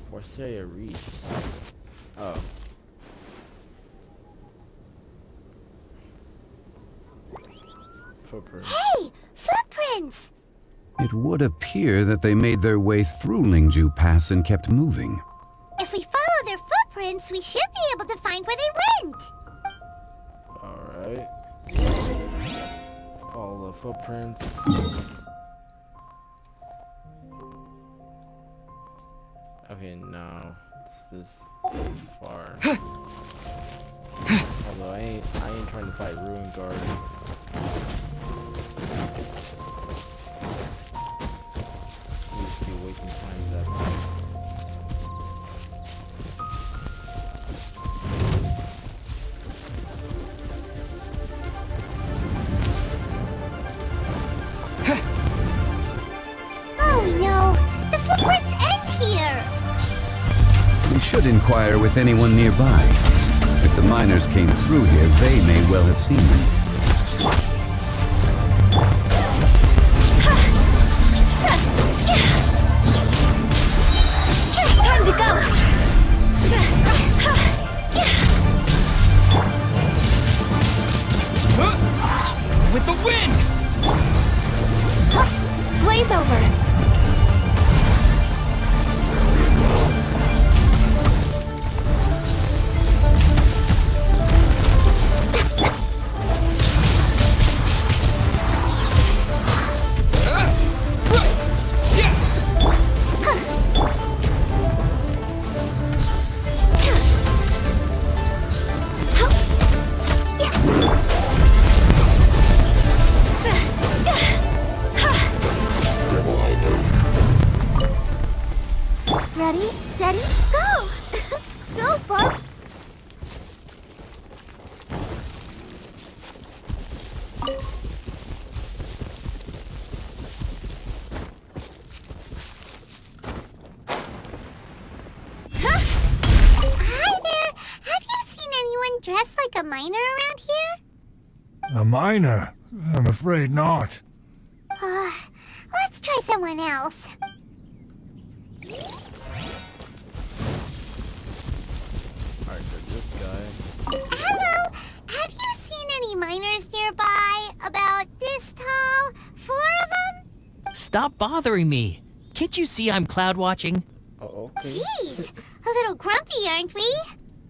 What's area reach? Oh. Footprints. Hey! Footprints! It would appear that they made their way through Lingju Pass and kept moving. If we follow their footprints, we should be able to find where they went! Alright. Follow the footprints. Okay, now it's this far. Although I ain't trying to fight Ruin Guard. We should be wasting time with that. should inquire with anyone nearby. If the miners came through here, they may well have seen them. Time to go! With the wind! Blaze over! Ready, steady, go! Go, Bark! Hi there! Have you seen anyone dressed like a miner around here? A miner? I'm afraid not. Let's try someone else. Alright, so this guy. Hello! Have you seen any miners nearby? About this tall? 4 of them? Stop bothering me. Can't you see I'm cloud watching? Oh, okay. Jeez! A little grumpy, aren't we?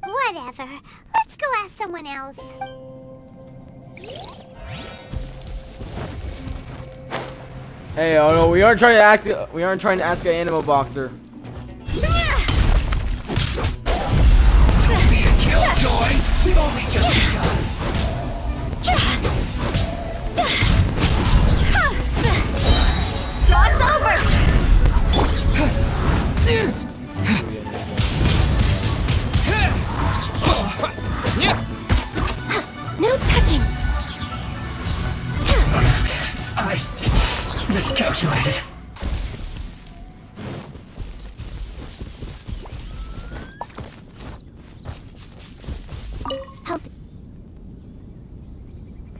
Whatever. Let's go ask someone else. Hey, oh no, we aren't trying to ask an animal boxer. Killjoy! We've only just begun. Draw us over! No touching! I miscalculated. Healthy.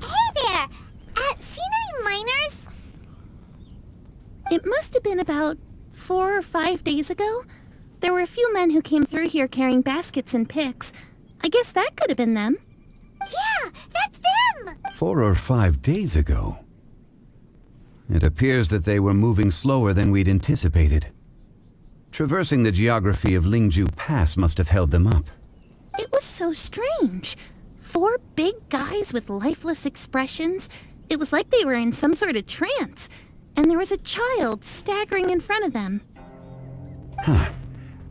Hey there! Seen any miners? It must have been about 4 or 5 days ago. There were a few men who came through here carrying baskets and picks. I guess that could have been them. Yeah, that's them! 4 or 5 days ago. It appears that they were moving slower than we'd anticipated. Traversing the geography of Lingju Pass must have held them up. It was so strange. 4 big guys with lifeless expressions. It was like they were in some sort of trance. And there was a child staggering in front of them. Huh.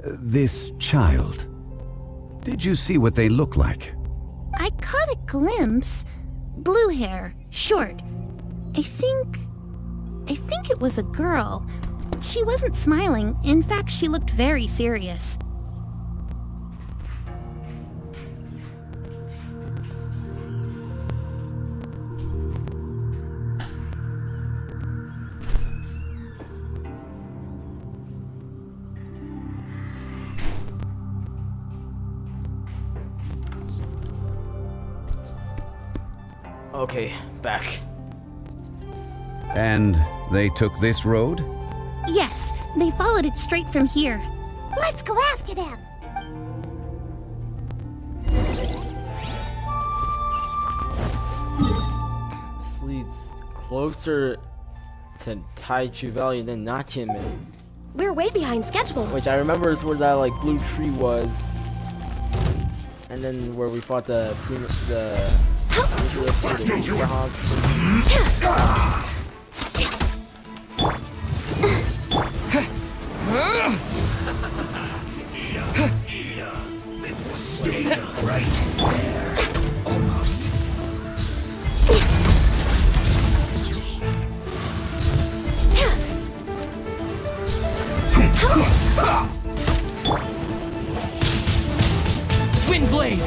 This child. Did you see what they look like? I caught a glimpse. Blue hair, short. I think it was a girl. She wasn't smiling. In fact, she looked very serious. Okay, back. And they took this road? Yes, they followed it straight from here. Let's go after them! This leads closer to Taichu Valley than Natianmen. We're way behind schedule. Which I remember is where that like blue tree was. And then where we fought the hog. Stay right there. Almost. Wind blade.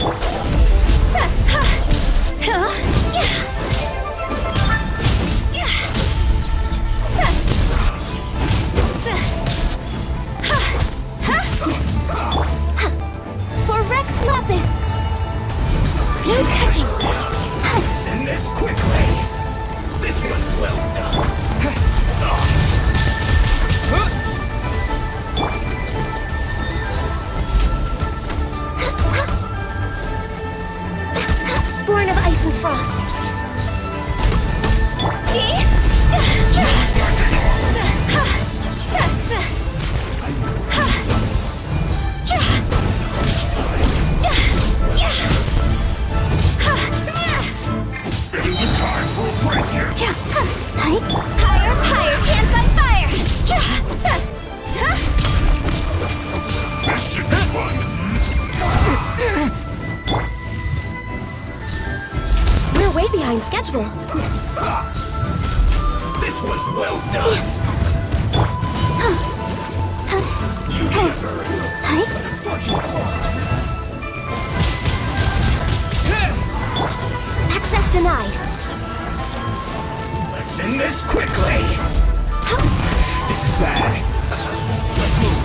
schedule. This was well done. You never. Unfortunate fast. Access denied. Let's end this quickly. This is bad. Let's move.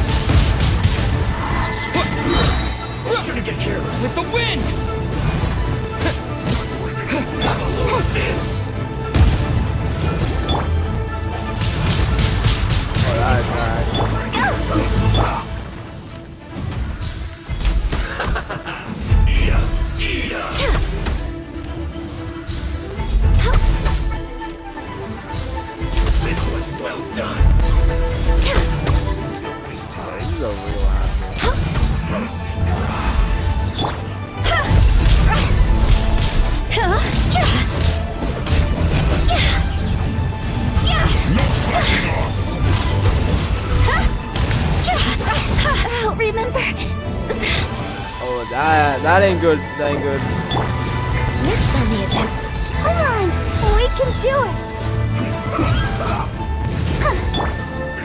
Shouldn't get careless. With the wind! Have a look at this. Alright. This was well done. Don't waste time. This is a real asshole. I'll remember. Oh, that ain't good. That ain't good. Next on the agenda. Come on, we can do it.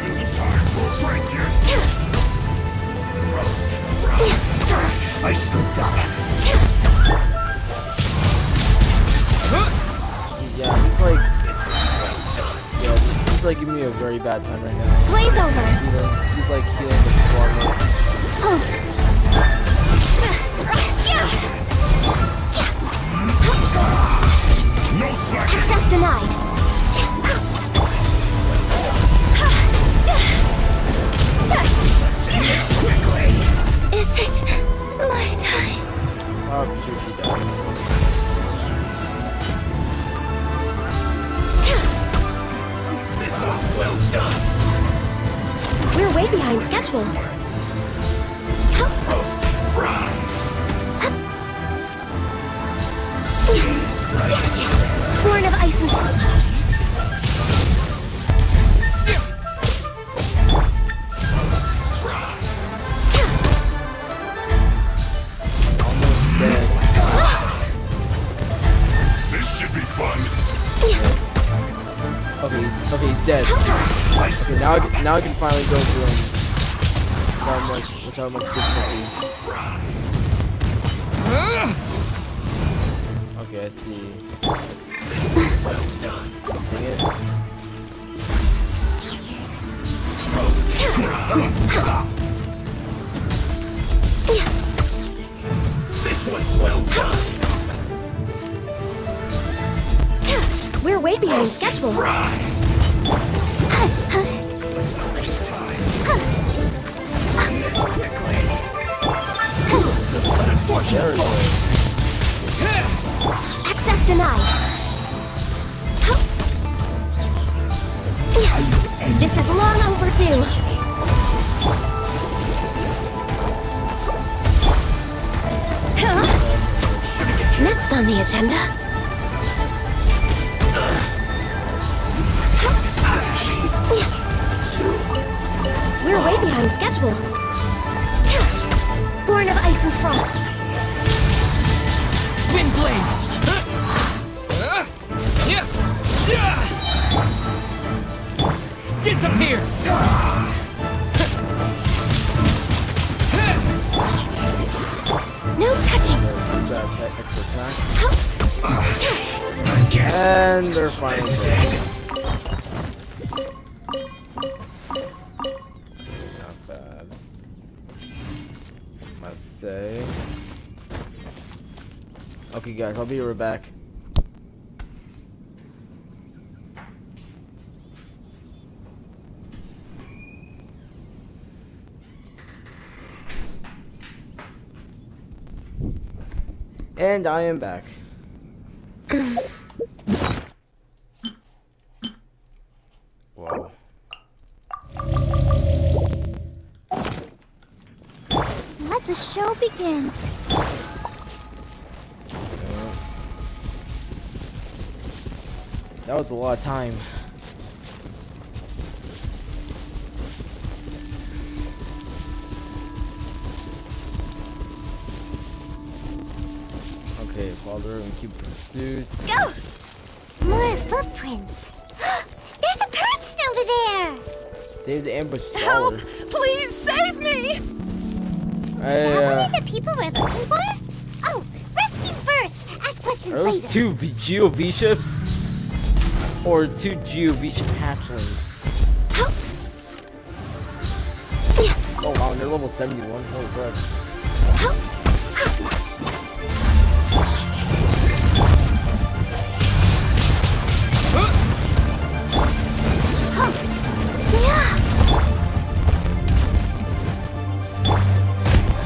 Is it time for a break yet? Roasted fried. I slipped up. Yeah, he's like giving me a very bad time right now. Blaze over. He's like healing the performance. No slack. Access denied. Quickly. Is it my time? Oh, shoot, he died. This was well done. We're way behind schedule. Roasted fried. Born of ice and frost. Almost dead. This should be fun. Okay, he's dead. Okay, now I can finally go through him without much difficulty. Okay, I see. Dang it. This was well done. We're way behind schedule. Fried. Let's not waste time. End this quickly. What unfortunate fault. Access denied. This is long overdue. Next on the agenda. We're way behind schedule. Born of ice and frost. Wind blade! Disappear! No touching. Extra attack. I guess. And they're finally This is dead. it. Not bad. Let's say. Okay, guys, I'll be right back. And I am back. Whoa. Let the show begin. That was a lot of time. Okay, follow and keep pursuits. Go! footprints. There's a person over there! Save the ambush Help! scholar. Please save me! Is that one of the people we're looking for? Oh, rescue first! Ask questions Are those later. two Geo V ships? Or two Geo V ship hatchlings? Oh wow, they're level 71. Holy crap.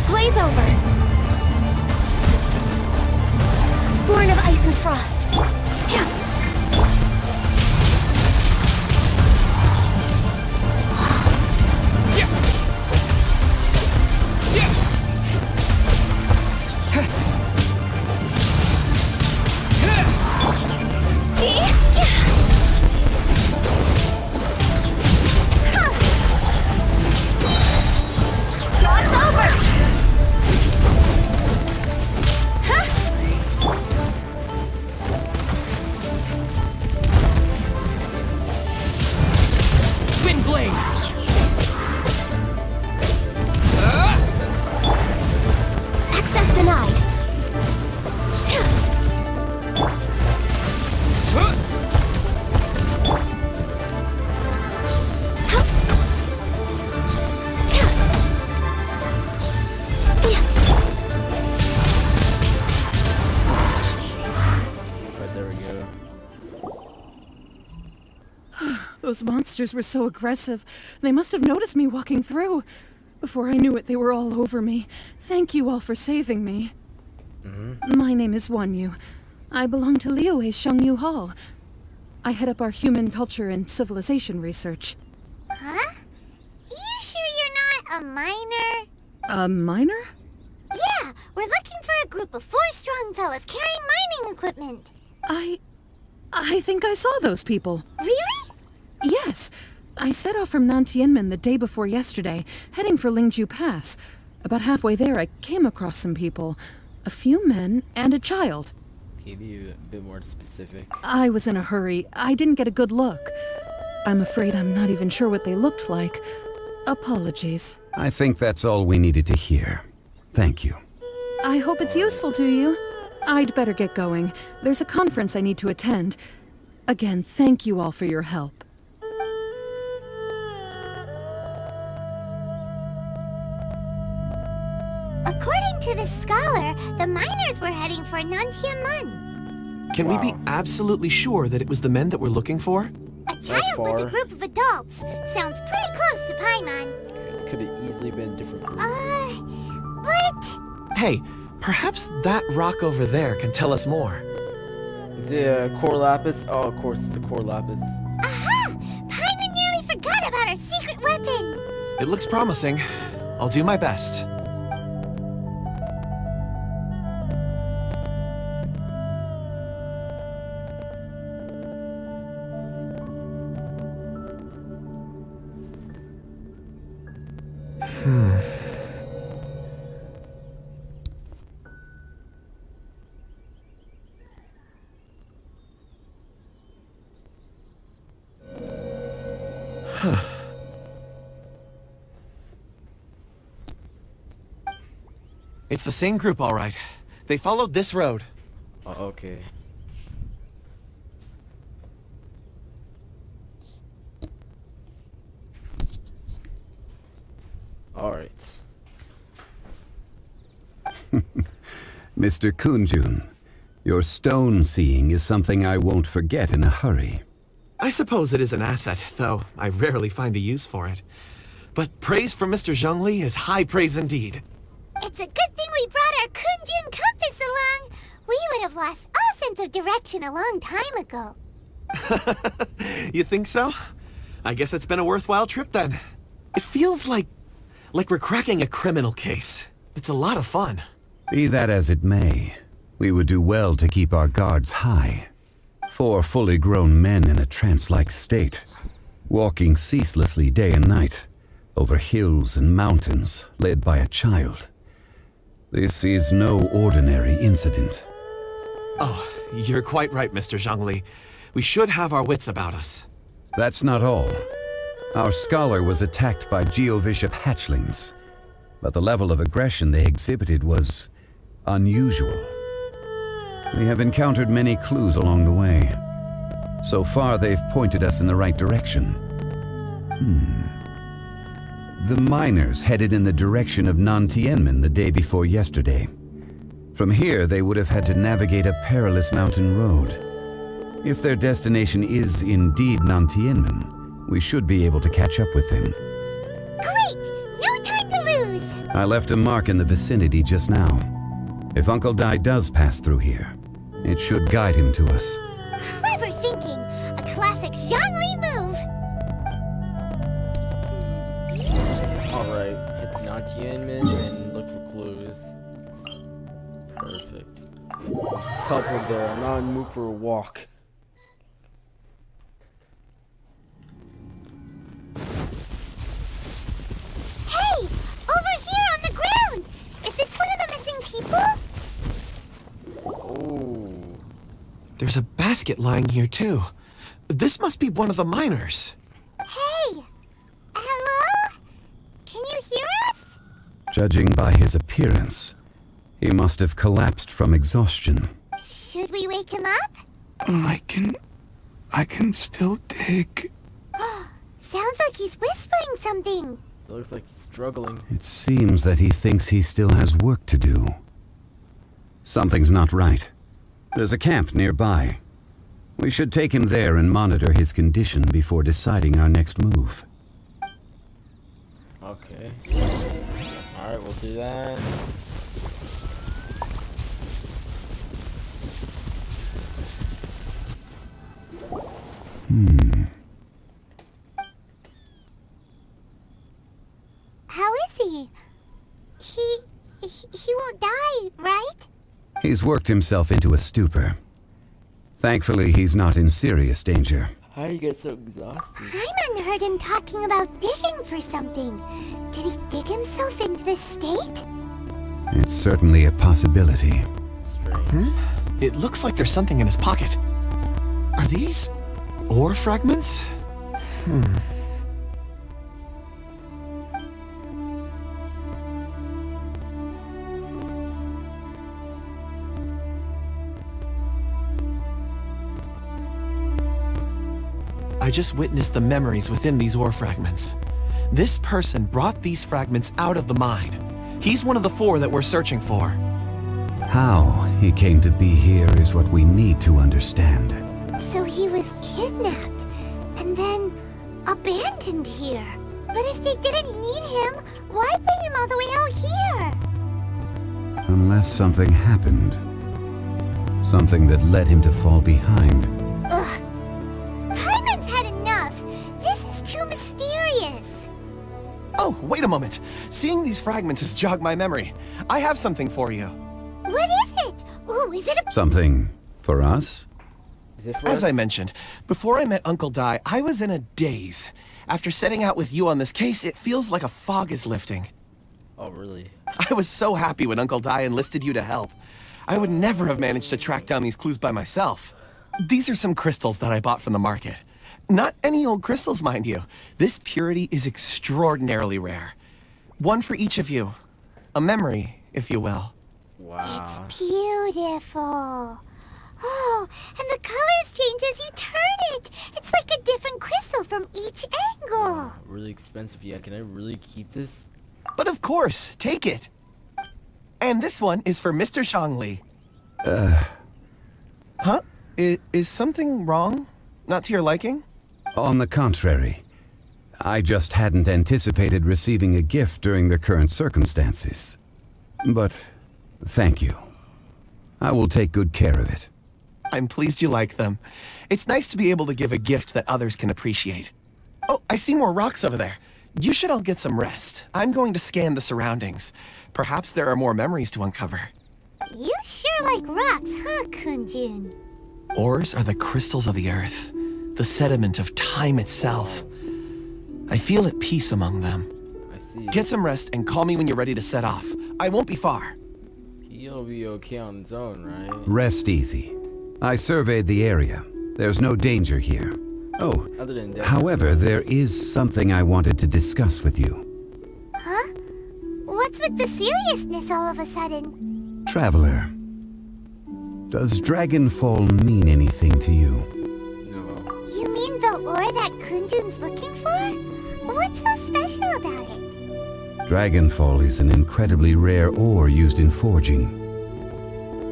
Blaze over! Born of ice and frost. Wind blade. Access denied. Right, there we go. Those monsters were so aggressive. They must have noticed me walking through. Before I knew it, they were all over me. Thank you all for saving me. My name is Wanyu. I belong to Liyue's Shengyu Hall. I head up our human culture and civilization research. Huh? You sure you're not a miner? A miner? Yeah, we're looking for a group of 4 strong fellas carrying mining equipment. I think I saw those people. Really? Yes. I set off from Nantianmen the day before yesterday, heading for Lingju Pass. About halfway there, I came across some people. A few men and a child. Can you be a bit more specific? I was in a hurry. I didn't get a good look. I'm afraid I'm not even sure what they looked like. Apologies. I think that's all we needed to hear. Thank you. I hope it's useful to you. I'd better get going. There's a conference I need to attend. Again, thank you all for your help. According to the scholar, the miners were heading for Nantianmen. Can we be Wow. absolutely sure that it was the men that we're looking for? A child with a far. group of adults. Sounds pretty close to Paimon. Could have easily been a different group. What? Hey, perhaps that rock over there can tell us more. The core lapis? Oh, of course, it's the core lapis. Aha! Paimon nearly forgot about our secret weapon. It looks promising. I'll do my best. It's the same group, all right. They followed this road. Oh, okay. Alright. Mr. Kunjun, your stone seeing is something I won't forget in a hurry. I suppose it is an asset, though I rarely find a use for it. But praise from Mr. Zhongli is high praise indeed. It's a good thing we brought our Kunjun compass along. We would have lost all sense of direction a long time ago. You think so? I guess it's been a worthwhile trip then. It feels like we're cracking a criminal case. It's a lot of fun. Be that as it may, we would do well to keep our guards high. 4 fully grown men in a trance-like state, walking ceaselessly day and night, over hills and mountains, led by a child. This is no ordinary incident. Oh, you're quite right, Mr. Zhongli. We should have our wits about us. That's not all. Our scholar was attacked by Geovishap hatchlings, but the level of aggression they exhibited was unusual. We have encountered many clues along the way. So far, they've pointed us in the right direction. The miners headed in the direction of Nantianmen the day before yesterday. From here, they would have had to navigate a perilous mountain road. If their destination is indeed Nantianmen, we should be able to catch up with them. Great! No time to lose! I left a mark in the vicinity just now. If Uncle Dai does pass through here, it should guide him to us. Clever thinking! A classic Zhongli move! Alright, head to Nantianmen and look for clues. Perfect. Just teleport there. I'm not in the mood for a walk. Hey! Over here on the ground! Is this one of the missing people? Oh. There's a basket lying here too. This must be one of the miners. Hey! Hello? Can you hear us? Judging by his appearance, he must have collapsed from exhaustion. Should we wake him up? I can still dig. Sounds like he's whispering something. It looks like he's struggling. It seems that he thinks he still has work to do. Something's not right. There's a camp nearby. We should take him there and monitor his condition before deciding our next move. Okay. Alright, we'll do that. How is he? He won't die, right? He's worked himself into a stupor. Thankfully, he's not in serious danger. How do you get so exhausted? Hyman heard him talking about digging for something. Did he dig himself into this state? It's certainly a possibility. Strange. It looks like there's something in his pocket. Are these ore fragments? I just witnessed the memories within these ore fragments. This person brought these fragments out of the mine. He's one of the 4 that we're searching for. How he came to be here is what we need to understand. So he was kidnapped and then abandoned here. But if they didn't need him, why bring him all the way out here? Unless something happened. Something that led him to fall behind. Ugh. Hyman's had enough. This is too mysterious. Oh, wait a moment. Seeing these fragments has jogged my memory. I have something for you. What is it? Ooh, is it a... Something for us? Is it for As us? I mentioned, before I met Uncle Dai, I was in a daze. After setting out with you on this case, it feels like a fog is lifting. Oh, really? I was so happy when Uncle Dai enlisted you to help. I would never have managed to track down these clues by myself. These are some crystals that I bought from the market. Not any old crystals, mind you. This purity is extraordinarily rare. One for each of you. A memory, if you will. Wow. It's beautiful. Oh, and the colors change as you turn it. It's like a different crystal from each angle. Really expensive. Yeah, can I really keep this? But of course, take it. And this one is for Mr. Zhongli. Huh? Is something wrong? Not to your liking? On the contrary. I just hadn't anticipated receiving a gift during the current circumstances. But thank you. I will take good care of it. I'm pleased you like them. It's nice to be able to give a gift that others can appreciate. Oh, I see more rocks over there. You should all get some rest. I'm going to scan the surroundings. Perhaps there are more memories to uncover. You sure like rocks, huh, Kunjun? Ores are the crystals of the earth, the sediment of time itself. I feel at peace among them. I see. Get some rest and call me when you're ready to set off. I won't be far. He'll be okay on his own, right? Rest easy. I surveyed the area. There's no danger here. Oh, Other than that, however, there is something I wanted to discuss with you. Huh? What's with the seriousness all of a sudden? Traveler, does Dragonfall mean anything to you? no. You mean the ore that Kunjun's looking for? What's so special about it? Dragonfall is an incredibly rare ore used in forging.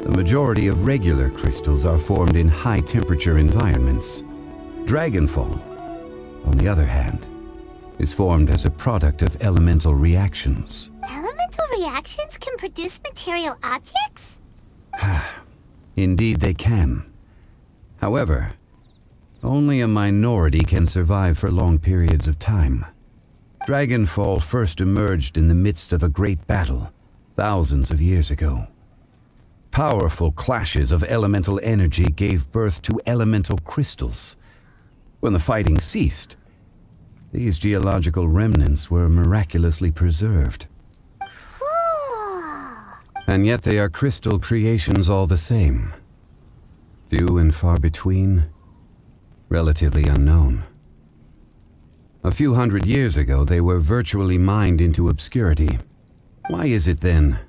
The majority of regular crystals are formed in high-temperature environments. Dragonfall, on the other hand, is formed as a product of elemental reactions. Elemental reactions can produce material objects? Indeed they can. However, only a minority can survive for long periods of time. Dragonfall first emerged in the midst of a great battle, thousands of years ago. Powerful clashes of elemental energy gave birth to elemental crystals. When the fighting ceased, these geological remnants were miraculously preserved. Cool. And yet they are crystal creations all the same. Few and far between, relatively unknown. A few hundred years ago, they were virtually mined into obscurity. Why is it then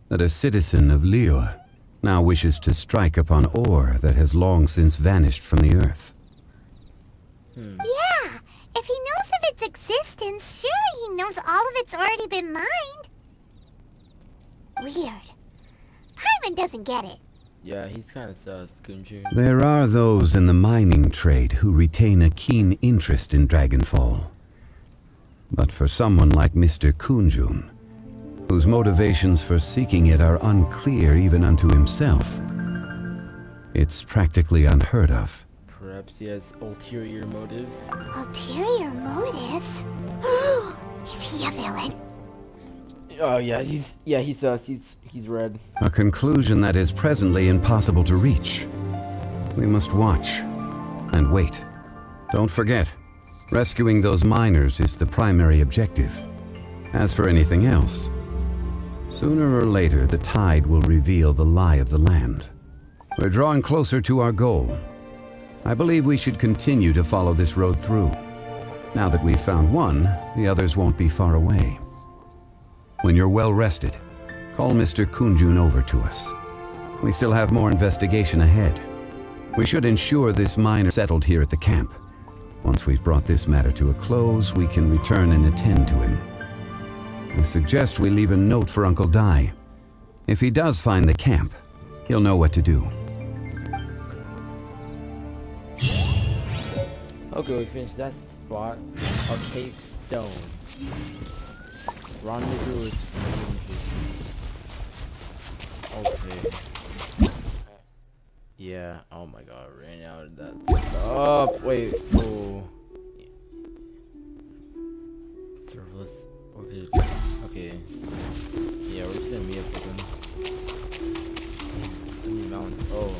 that a citizen of Liyue now wishes to strike upon ore that has long since vanished from the earth? Yeah, if he knows of its existence, surely he knows all of it's already been mined. Weird. Paimon doesn't get it. Yeah, he's kind of sus, Kunjun. There are those in the mining trade who retain a keen interest in Dragonfall. But for someone like Mr. Kunjun, whose motivations for seeking it are unclear even unto himself, it's practically unheard of. Perhaps he has ulterior motives. Ulterior motives? Is he a villain? Oh yeah, he's sus. He's red. A conclusion that is presently impossible to reach. We must watch and wait. Don't forget, rescuing those miners is the primary objective. As for anything else, sooner or later the tide will reveal the lie of the land. We're drawing closer to our goal. I believe we should continue to follow this road through. Now that we've found one, the others won't be far away. When you're well rested, call Mr. Kunjun over to us. We still have more investigation ahead. We should ensure this miner settled here at the camp. Once we've brought this matter to a close, we can return and attend to him. I suggest we leave a note for Uncle Dai. If he does find the camp, he'll know what to do. Okay, we finished that spot. Archaic stone. Rendezvous is okay. Yeah. Oh my god, I ran out of that stuff. Wait. Oh. Serverless. Okay. Okay. Yeah, we're just gonna meet up with him. So many mountains. Oh.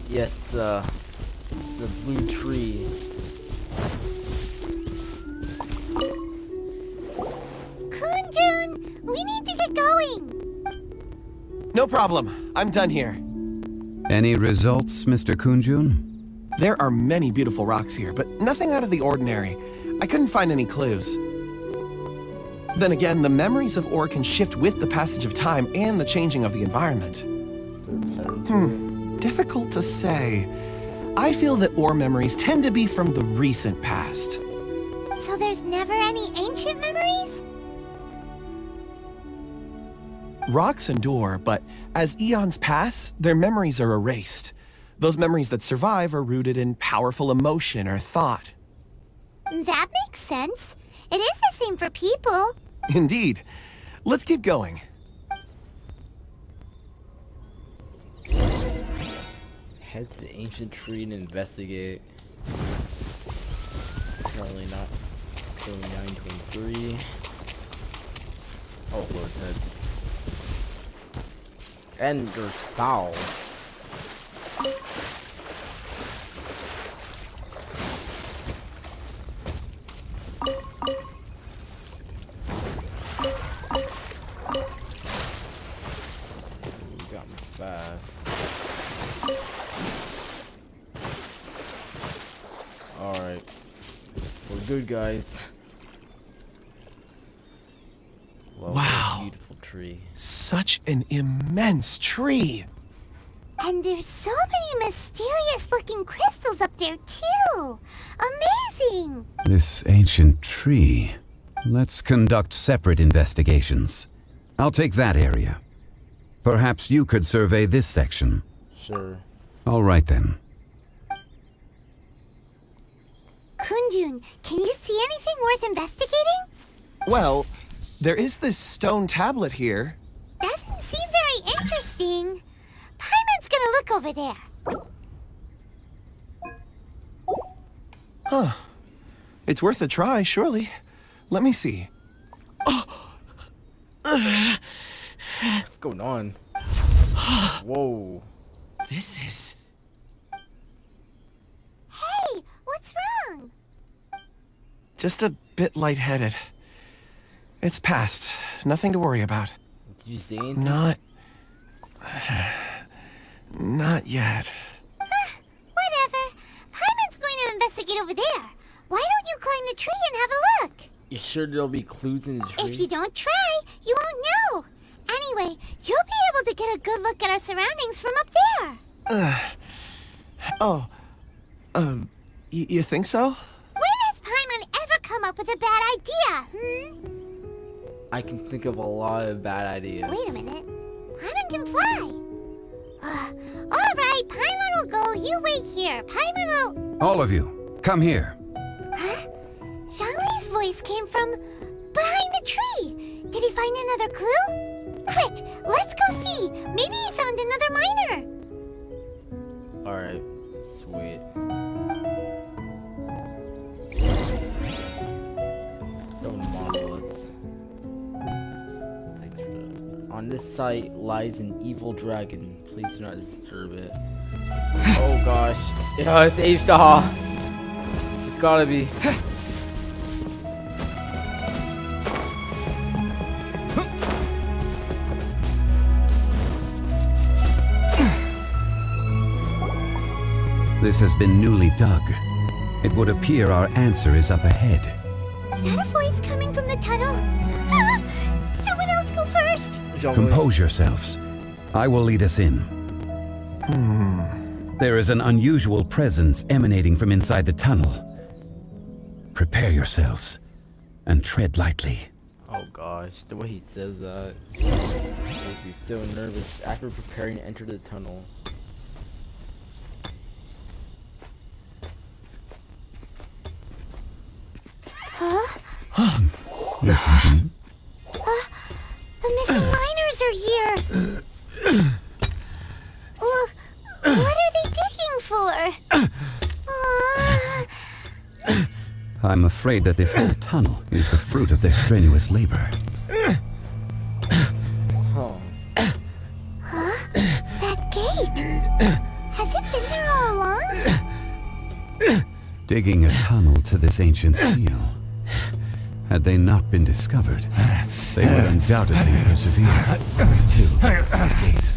Yes. The blue tree. Kunjun, we need to get going. No problem. I'm done here. Any results, Mr. Kunjun? There are many beautiful rocks here, but nothing out of the ordinary. I couldn't find any clues. Then again, the memories of ore can shift with the passage of time and the changing of the environment. Difficult to say. I feel that ore memories tend to be from the recent past. So there's never any ancient memories? Rocks endure, but as eons pass, their memories are erased. Those memories that survive are rooted in powerful emotion or thought. That makes sense. It is the same for people. Indeed. Let's keep going. Head to the ancient tree and investigate. Currently not 2923. Oh, Lord's head. Ender's foul. You got me fast. good guys. Whoa, Wow. what a beautiful tree. Such an immense tree. And there's so many mysterious looking crystals up there too. Amazing. This ancient tree. Let's conduct separate investigations. I'll take that area. Perhaps you could survey this section. Sure. All right then. Kunjun, can you see anything worth investigating? Well, there is this stone tablet here. Doesn't seem very interesting. Paimon's gonna look over there. Huh. It's worth a try, surely. Let me see. What's going on? Whoa. This is... Hey, what's wrong? just a bit lightheaded. It's past. Nothing to worry about. Did you see anything? Not yet. Whatever. Paimon's going to investigate over there. Why don't you climb the tree and have a look? You sure there'll be clues in the tree? If you don't try, you won't know. Anyway, you'll be able to get a good look at our surroundings from up there. You think so? When has Paimon ever come up with a bad idea, I can think of a lot of bad ideas. Wait a minute. Paimon can fly. Alright, Paimon will go. You wait here. Paimon will... All of you, come here. Huh? Zhongli's voice came from behind the tree. Did he find another clue? Quick, let's go see. Maybe he found another miner. Alright, sweet. Stone monolith. Thanks for that. On this site lies an evil dragon. Please do not disturb it. Oh gosh. Yeah, it's H-Daha. It's gotta be. This has been newly dug. It would appear our answer is up ahead. Is that a voice coming from the tunnel? Someone else go first. Zhongli. Compose yourselves. I will lead us in. There is an unusual presence emanating from inside the tunnel. Prepare yourselves and tread lightly. Oh gosh, the way he says that makes me so nervous. After preparing to enter the tunnel. Listen. The missing miners are here. What are they digging for? I'm afraid that this whole tunnel is the fruit of their strenuous labor. Oh. That gate. Has it been there all along? Digging a tunnel to this ancient seal. Had they not been discovered, they would undoubtedly persevere to the gate.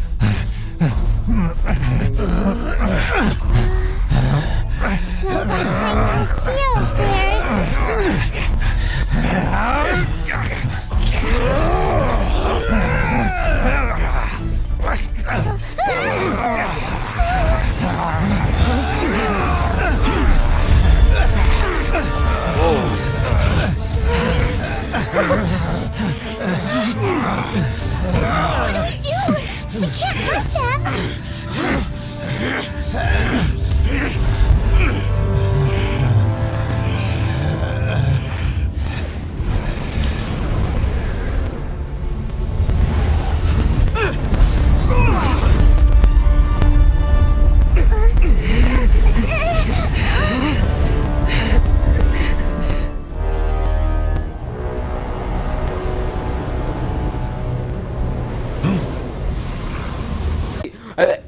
So behind the seal, what do we do? We can't hurt them.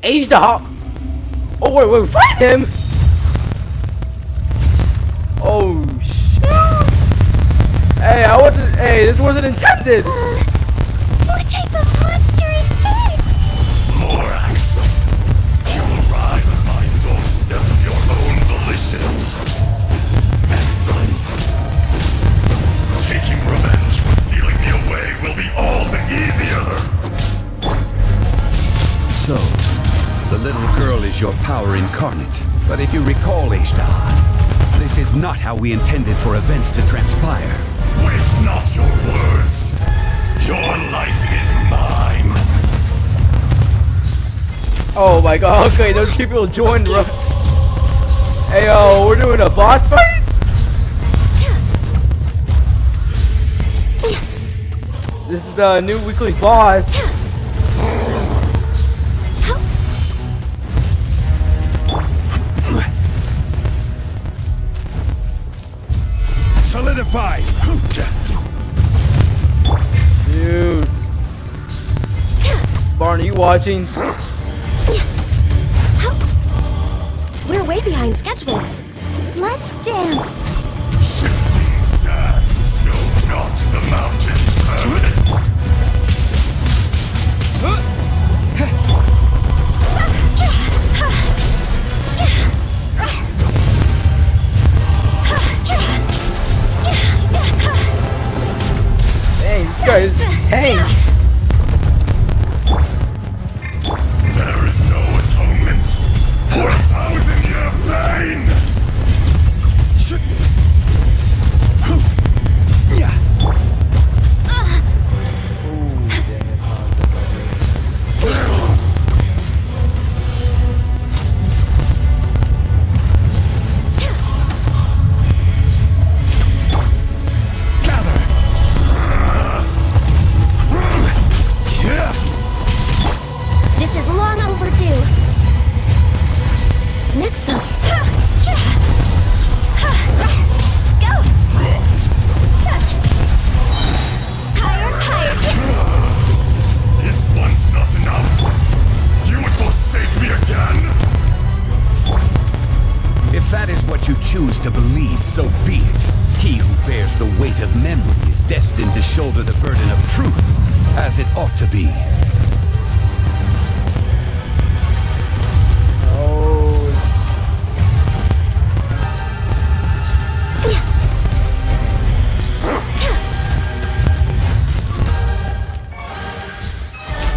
H-Daha! Oh wait, fight him! Oh shoot! Hey, this wasn't intended! What type of monster is this? Morax, you arrive at my doorstep of your own volition. Excellent. Taking revenge for sealing me away will be all the easier. So, the little girl is your power incarnate. But if you recall, Ashtar, this is not how we intended for events to transpire. Waste not your words. Your life is mine. Oh my god, okay, those people joined. Hey yo, we're doing a boss fight? This is the new weekly boss. Solidify. Shoot. Barn, are you watching? We're way behind schedule. Let's dance. Shifting sands know not the mountain's permanence. Dang, this guy is tank. There is no atonement for 1,000-year pain. This is long overdue. Next up. Go! Higher. Is once not enough? You would forsake me again? If that is what you choose to believe, so be it. He who bears the weight of memory is destined to shoulder the burden of truth, as it ought to be.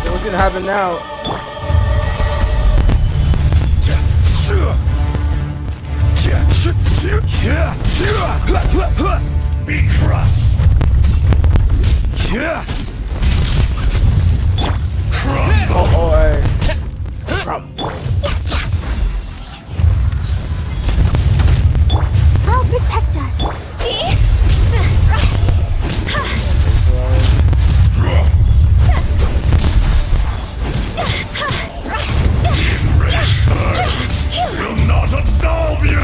What's gonna happen now? Be crushed. Crumble. Oh, hey. Crumble. I'll protect us. Will not absolve you.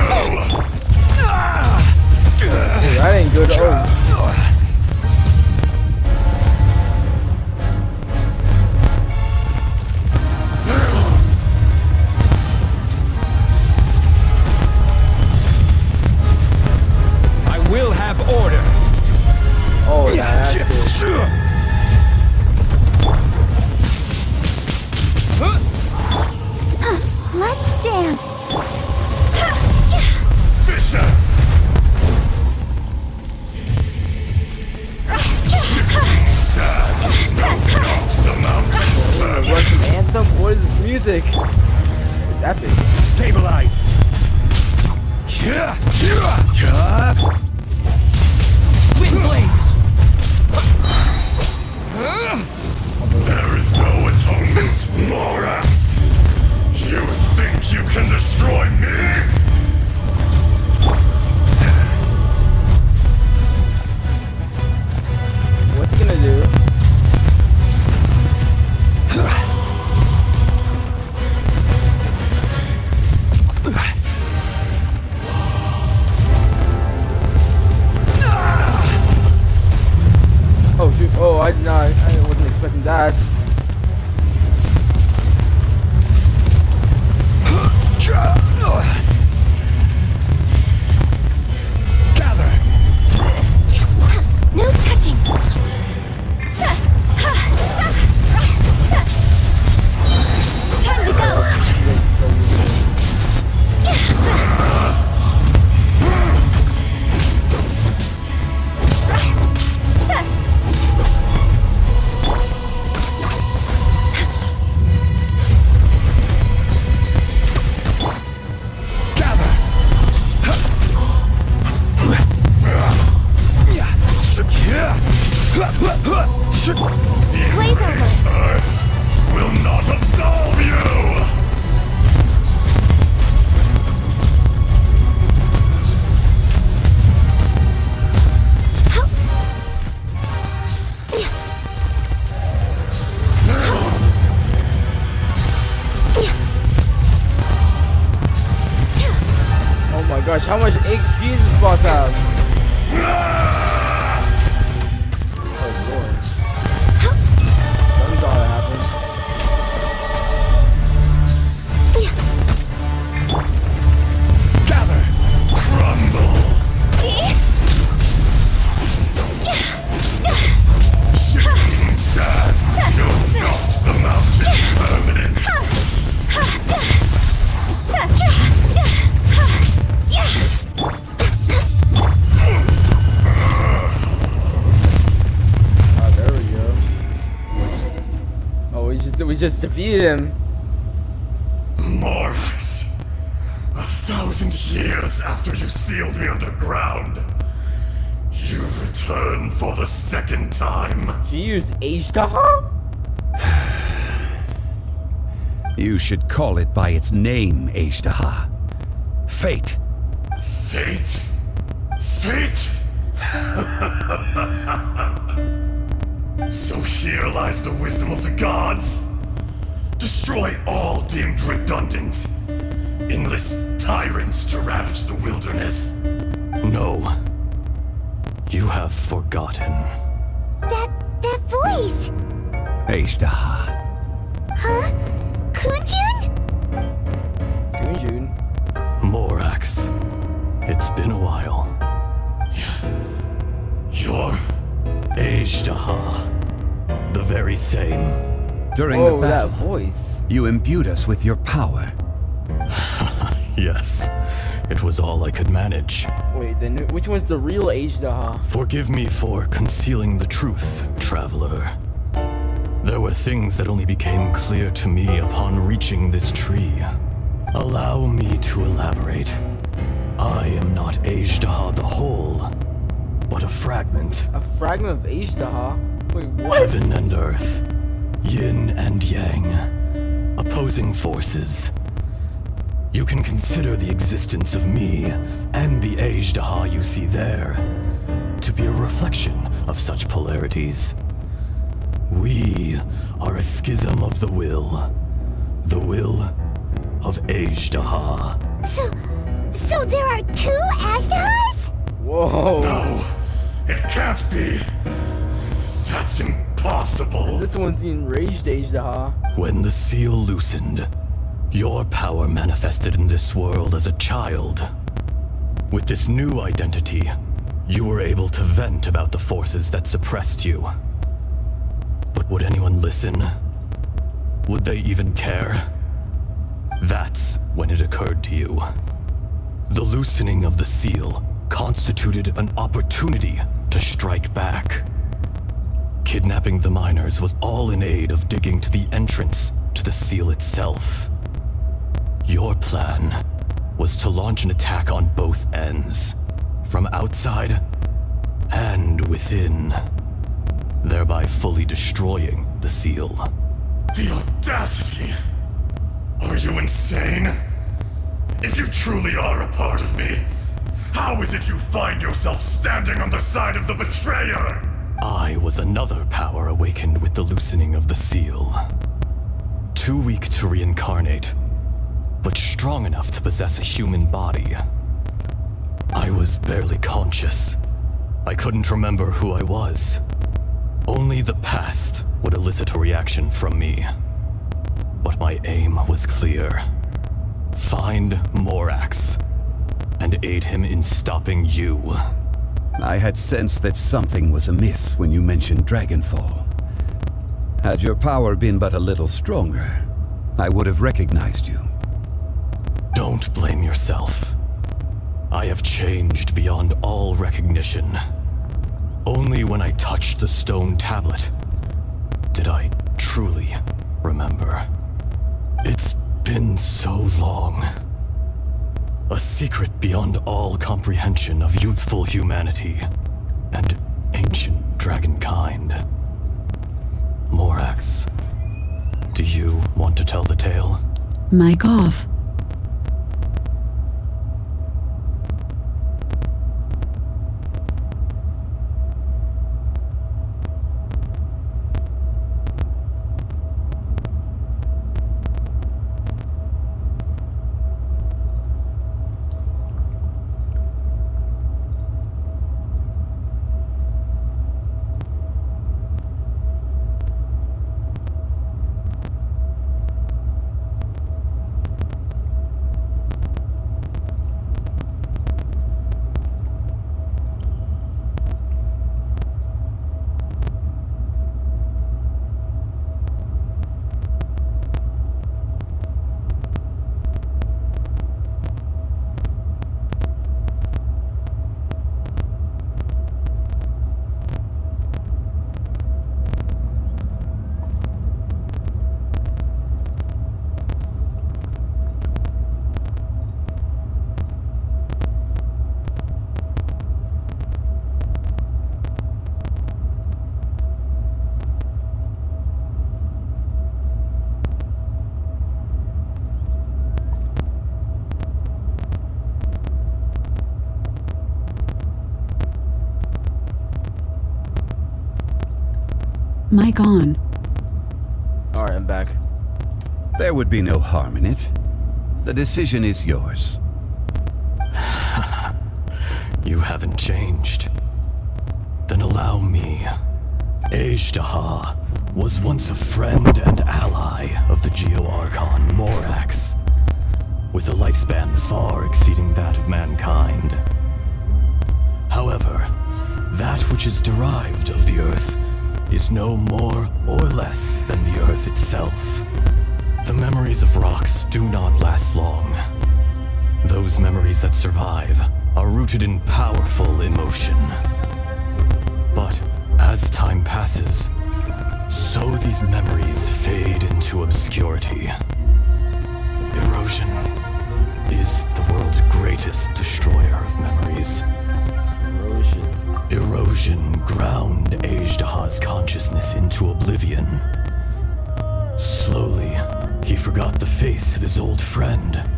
Dude, that ain't good. Oh. I will have order. Oh, yeah, that's good. Let's dance. Fisher. Shifting sands know not the mountain's purpose. Russian anthem? What is this music? It's epic. Stabilize. Windblade! There is no atonement, Morax. You think you can destroy me? What's he gonna do? Oh shoot! Oh, I wasn't expecting that. No touching. Time to go. Glaze over. Earth will not absolve you! Oh my gosh, how much HP does this boss have? Oh lord. Something gotta happen. Gather! Crumble! Shifting sands build not the mountain permanent. Oh, there we go. Oh, we just defeated him. Morax, 1,000 years after you sealed me underground, you return for the second time. She used H-Daha? You should call it by its name, Ashtaha. Fate. Fate? Fate? So here lies the wisdom of the gods. Destroy all deemed redundant. Enlist tyrants to ravage the wilderness. No. You have forgotten. That voice. Ashtaha. Huh? Kunjun? Kunjun? Morax. It's been a while. You're Ashtaha. The very same. During Whoa, the battle, that voice. you imbued us with your power. Yes. It was all I could manage. Wait, then which one's the real H-Daha? Forgive me for concealing the truth, traveler. There were things that only became clear to me upon reaching this tree. Allow me to elaborate. I am not Ashtaha the whole, but a fragment. A fragment of H-Daha? Wait, what? Heaven and earth, yin and yang, opposing forces. You can consider the existence of me and the Ashtaha you see there to be a reflection of such polarities. We are a schism of the will of Ashtaha. So there are two Ashtahas? Whoa. No, it can't be. That's impossible. This one's the enraged H-Daha. When the seal loosened, your power manifested in this world as a child. With this new identity, you were able to vent about the forces that suppressed you. But would anyone listen? Would they even care? That's when it occurred to you. The loosening of the seal constituted an opportunity to strike back. Kidnapping the miners was all in aid of digging to the entrance to the seal itself. Your plan was to launch an attack on both ends, from outside and within, thereby fully destroying the seal. The audacity! Are you insane? If you truly are a part of me, how is it you find yourself standing on the side of the betrayer? I was another power awakened with the loosening of the seal. Too weak to reincarnate, but strong enough to possess a human body. I was barely conscious. I couldn't remember who I was. Only the past would elicit a reaction from me. But my aim was clear. Find Morax and aid him in stopping you. I had sensed that something was amiss when you mentioned Dragonfall. Had your power been but a little stronger, I would have recognized you. Don't blame yourself. I have changed beyond all recognition. Only when I touched the stone tablet did I truly remember. It's been so long. A secret beyond all comprehension of youthful humanity and ancient dragonkind. tell the tale. Mic off. Mic on. Alright, I'm back. There would be no harm in it. The decision is yours. You haven't changed. Then allow me. Ajdaha was once a friend and ally of the Geo-Archon Morax, with a lifespan far exceeding that of mankind. However, that which is derived of the Earth is no more or less than the Earth itself. The memories of rocks do not last long. Those memories that survive are rooted in powerful emotion. But as time passes, so these memories fade into obscurity. Erosion is the world's greatest destroyer of memories. Erosion ground Ajdaha's consciousness into oblivion. Slowly, he forgot the face of his old friend,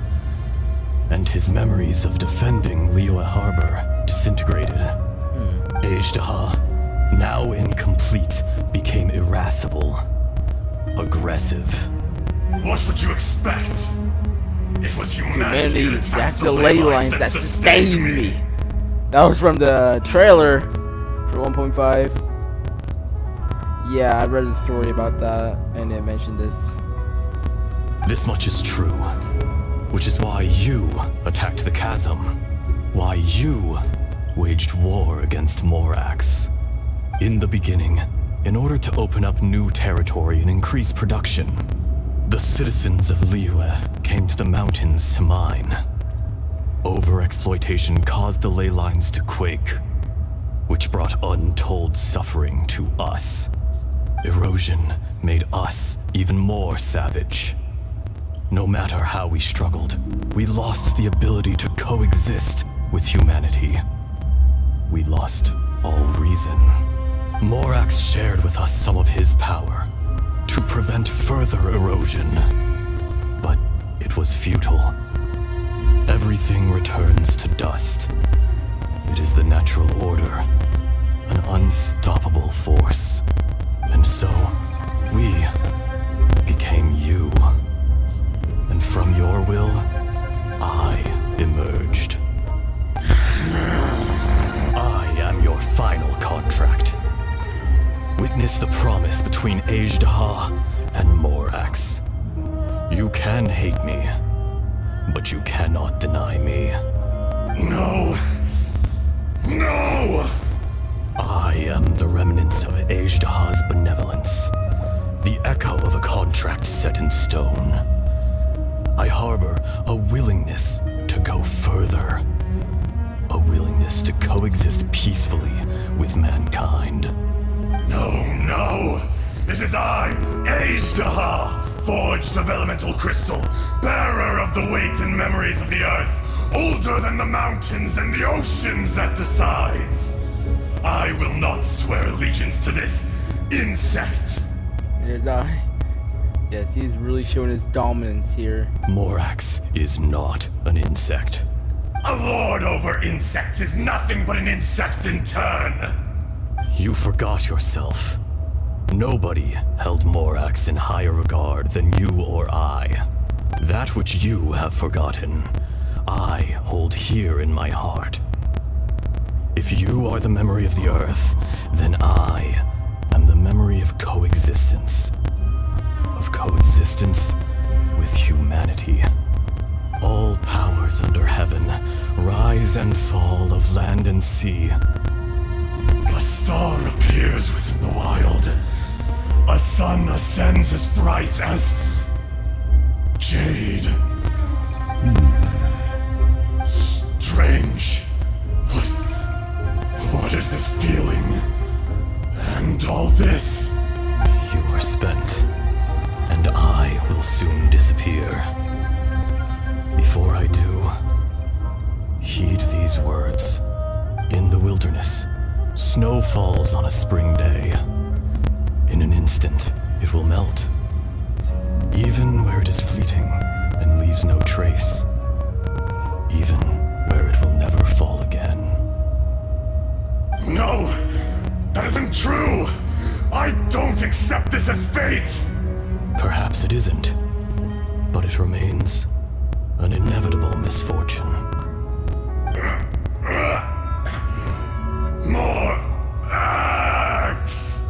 and his memories of defending Liyue Harbor disintegrated. Ajdaha, now incomplete, became irascible, aggressive. What would you expect? It was humanity that attacked attacked the the ley lines that sustained me. That was from the trailer for 1.5. Yeah, I read the story about that, and it mentioned this. This much is true, which is why you attacked the chasm, why you waged war against Morax. In the beginning, in order to open up new territory and increase production, the citizens of Liyue came to the mountains to mine. Overexploitation caused the ley lines to quake, which brought untold suffering to us. Erosion made us even more savage. No matter how we struggled, we lost the ability to coexist with humanity. We lost all reason. Morax shared with us some of his power to prevent further erosion, but it was futile. Everything returns to dust. It is the natural order, an unstoppable force. And so, we became you. And from your will, I emerged. I am your final contract. Witness the promise between Ajdaha and Morax. You can hate me, but you cannot deny me. No! No! I am the remnants of Ajdaha's benevolence, the echo of a contract set in stone. I harbor a willingness to go further, a willingness to coexist peacefully with mankind. No, no! This is I, Ajdaha! Forged of elemental crystal, bearer of the weight and memories of the earth, older than the mountains and the oceans that decides. I will not swear allegiance to this insect. Did I? Yes, he's really showing his dominance here. Morax is not an insect. A lord over insects is nothing but an insect in turn. You forgot yourself. Nobody held Morax in higher regard than you or I. That which you have forgotten, I hold here in my heart. If you are the memory of the Earth, then I am the memory of coexistence. Of coexistence with humanity. All powers under heaven, rise and fall of land and sea. A star appears within the wild. A sun ascends as bright as jade. Strange. What is this feeling? And all this? You are spent, and I will soon disappear. Before I do, heed these words. In the wilderness, snow falls on a spring day. In an instant, it will melt. Even where it is fleeting and leaves no trace. Even where it will never fall again. No! That isn't true! I don't accept this as fate! Perhaps it isn't, but it remains an inevitable misfortune. More axe!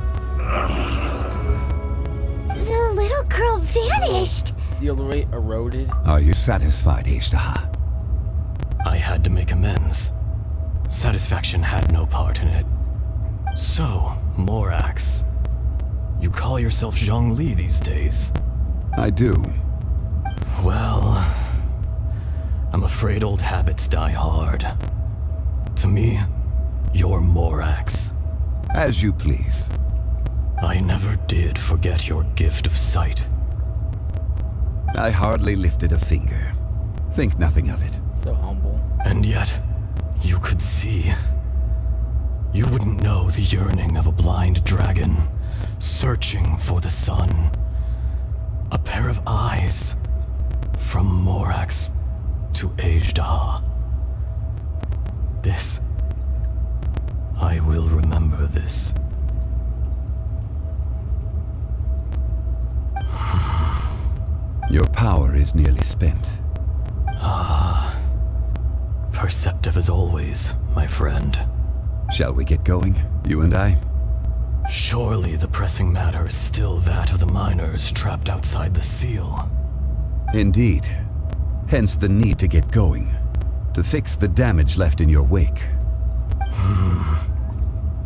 The little girl vanished! Seal rate eroded. Are you satisfied, Ishtaha? I had to make amends. Satisfaction had no part in it. So, Morax, you call yourself Zhongli these days? I do. Well, I'm afraid old habits die hard. To me, you're Morax. As you please. I never did forget your gift of sight. I hardly lifted a finger. Think nothing of it. So humble. And yet, you could see. You wouldn't know the yearning of a blind dragon, searching for the sun. A pair of eyes, from Morax to Ajda. This, I will remember this. Your power is nearly spent. Perceptive as always, my friend. Shall we get going, you and I? Surely the pressing matter is still that of the miners trapped outside the seal. Indeed. Hence the need to get going. To fix the damage left in your wake.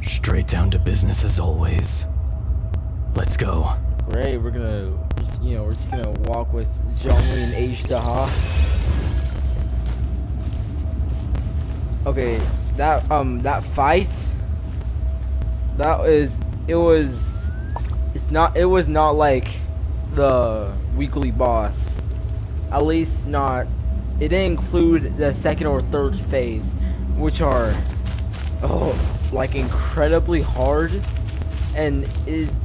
Straight down to business as always. Let's go. Great, we're just gonna walk with Zhongli and Ajda. Okay, that fight, it was not like the weekly boss. At least not, it didn't include the second or third phase, which are, like incredibly hard, and is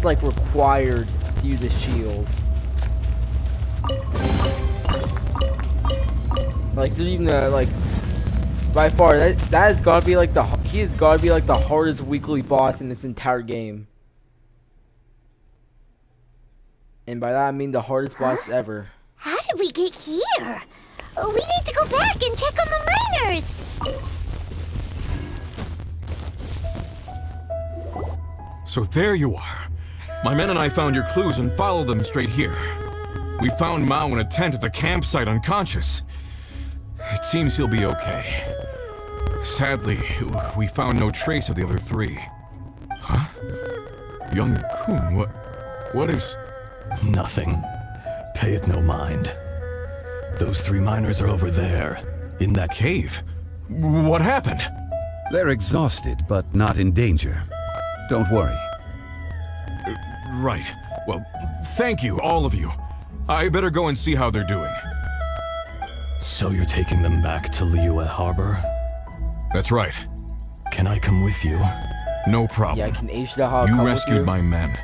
like required to use a shield. Like, so even like, by far, that has got to be like he has got to be like the hardest weekly boss in this entire game. And by that I mean the hardest boss ever. How did we get here? We need to go back and check on the miners! So there you are. My men and I found your clues and followed them straight here. We found Mao in a tent at the campsite unconscious. It seems he'll be okay. Sadly, we found no trace of the other three. Huh? Young Kun, what is... Nothing. Pay it no mind. Those three miners are over there, in that cave. What happened? They're exhausted, but not in danger. Don't worry. Right. Well, thank you, all of you. I better go and see how they're doing. So you're taking them back to Liyue Harbor? That's right. Can I come with you? No problem. Yeah, can Ajda come You with rescued you? my men.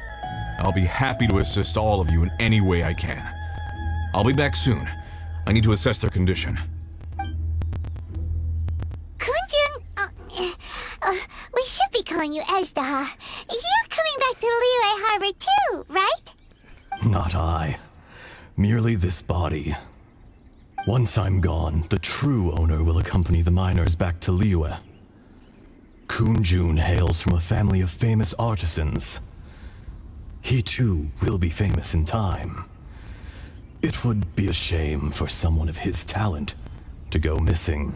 I'll be happy to assist all of you in any way I can. I'll be back soon. I need to assess their condition. Kunjun, we should be calling you Ezda. You're coming back to Liyue Harbor too, right? Not I. Merely this body. Once I'm gone, the true owner will accompany the miners back to Liyue. Kunjun hails from a family of famous artisans. He too will be famous in time. It would be a shame for someone of his talent to go missing.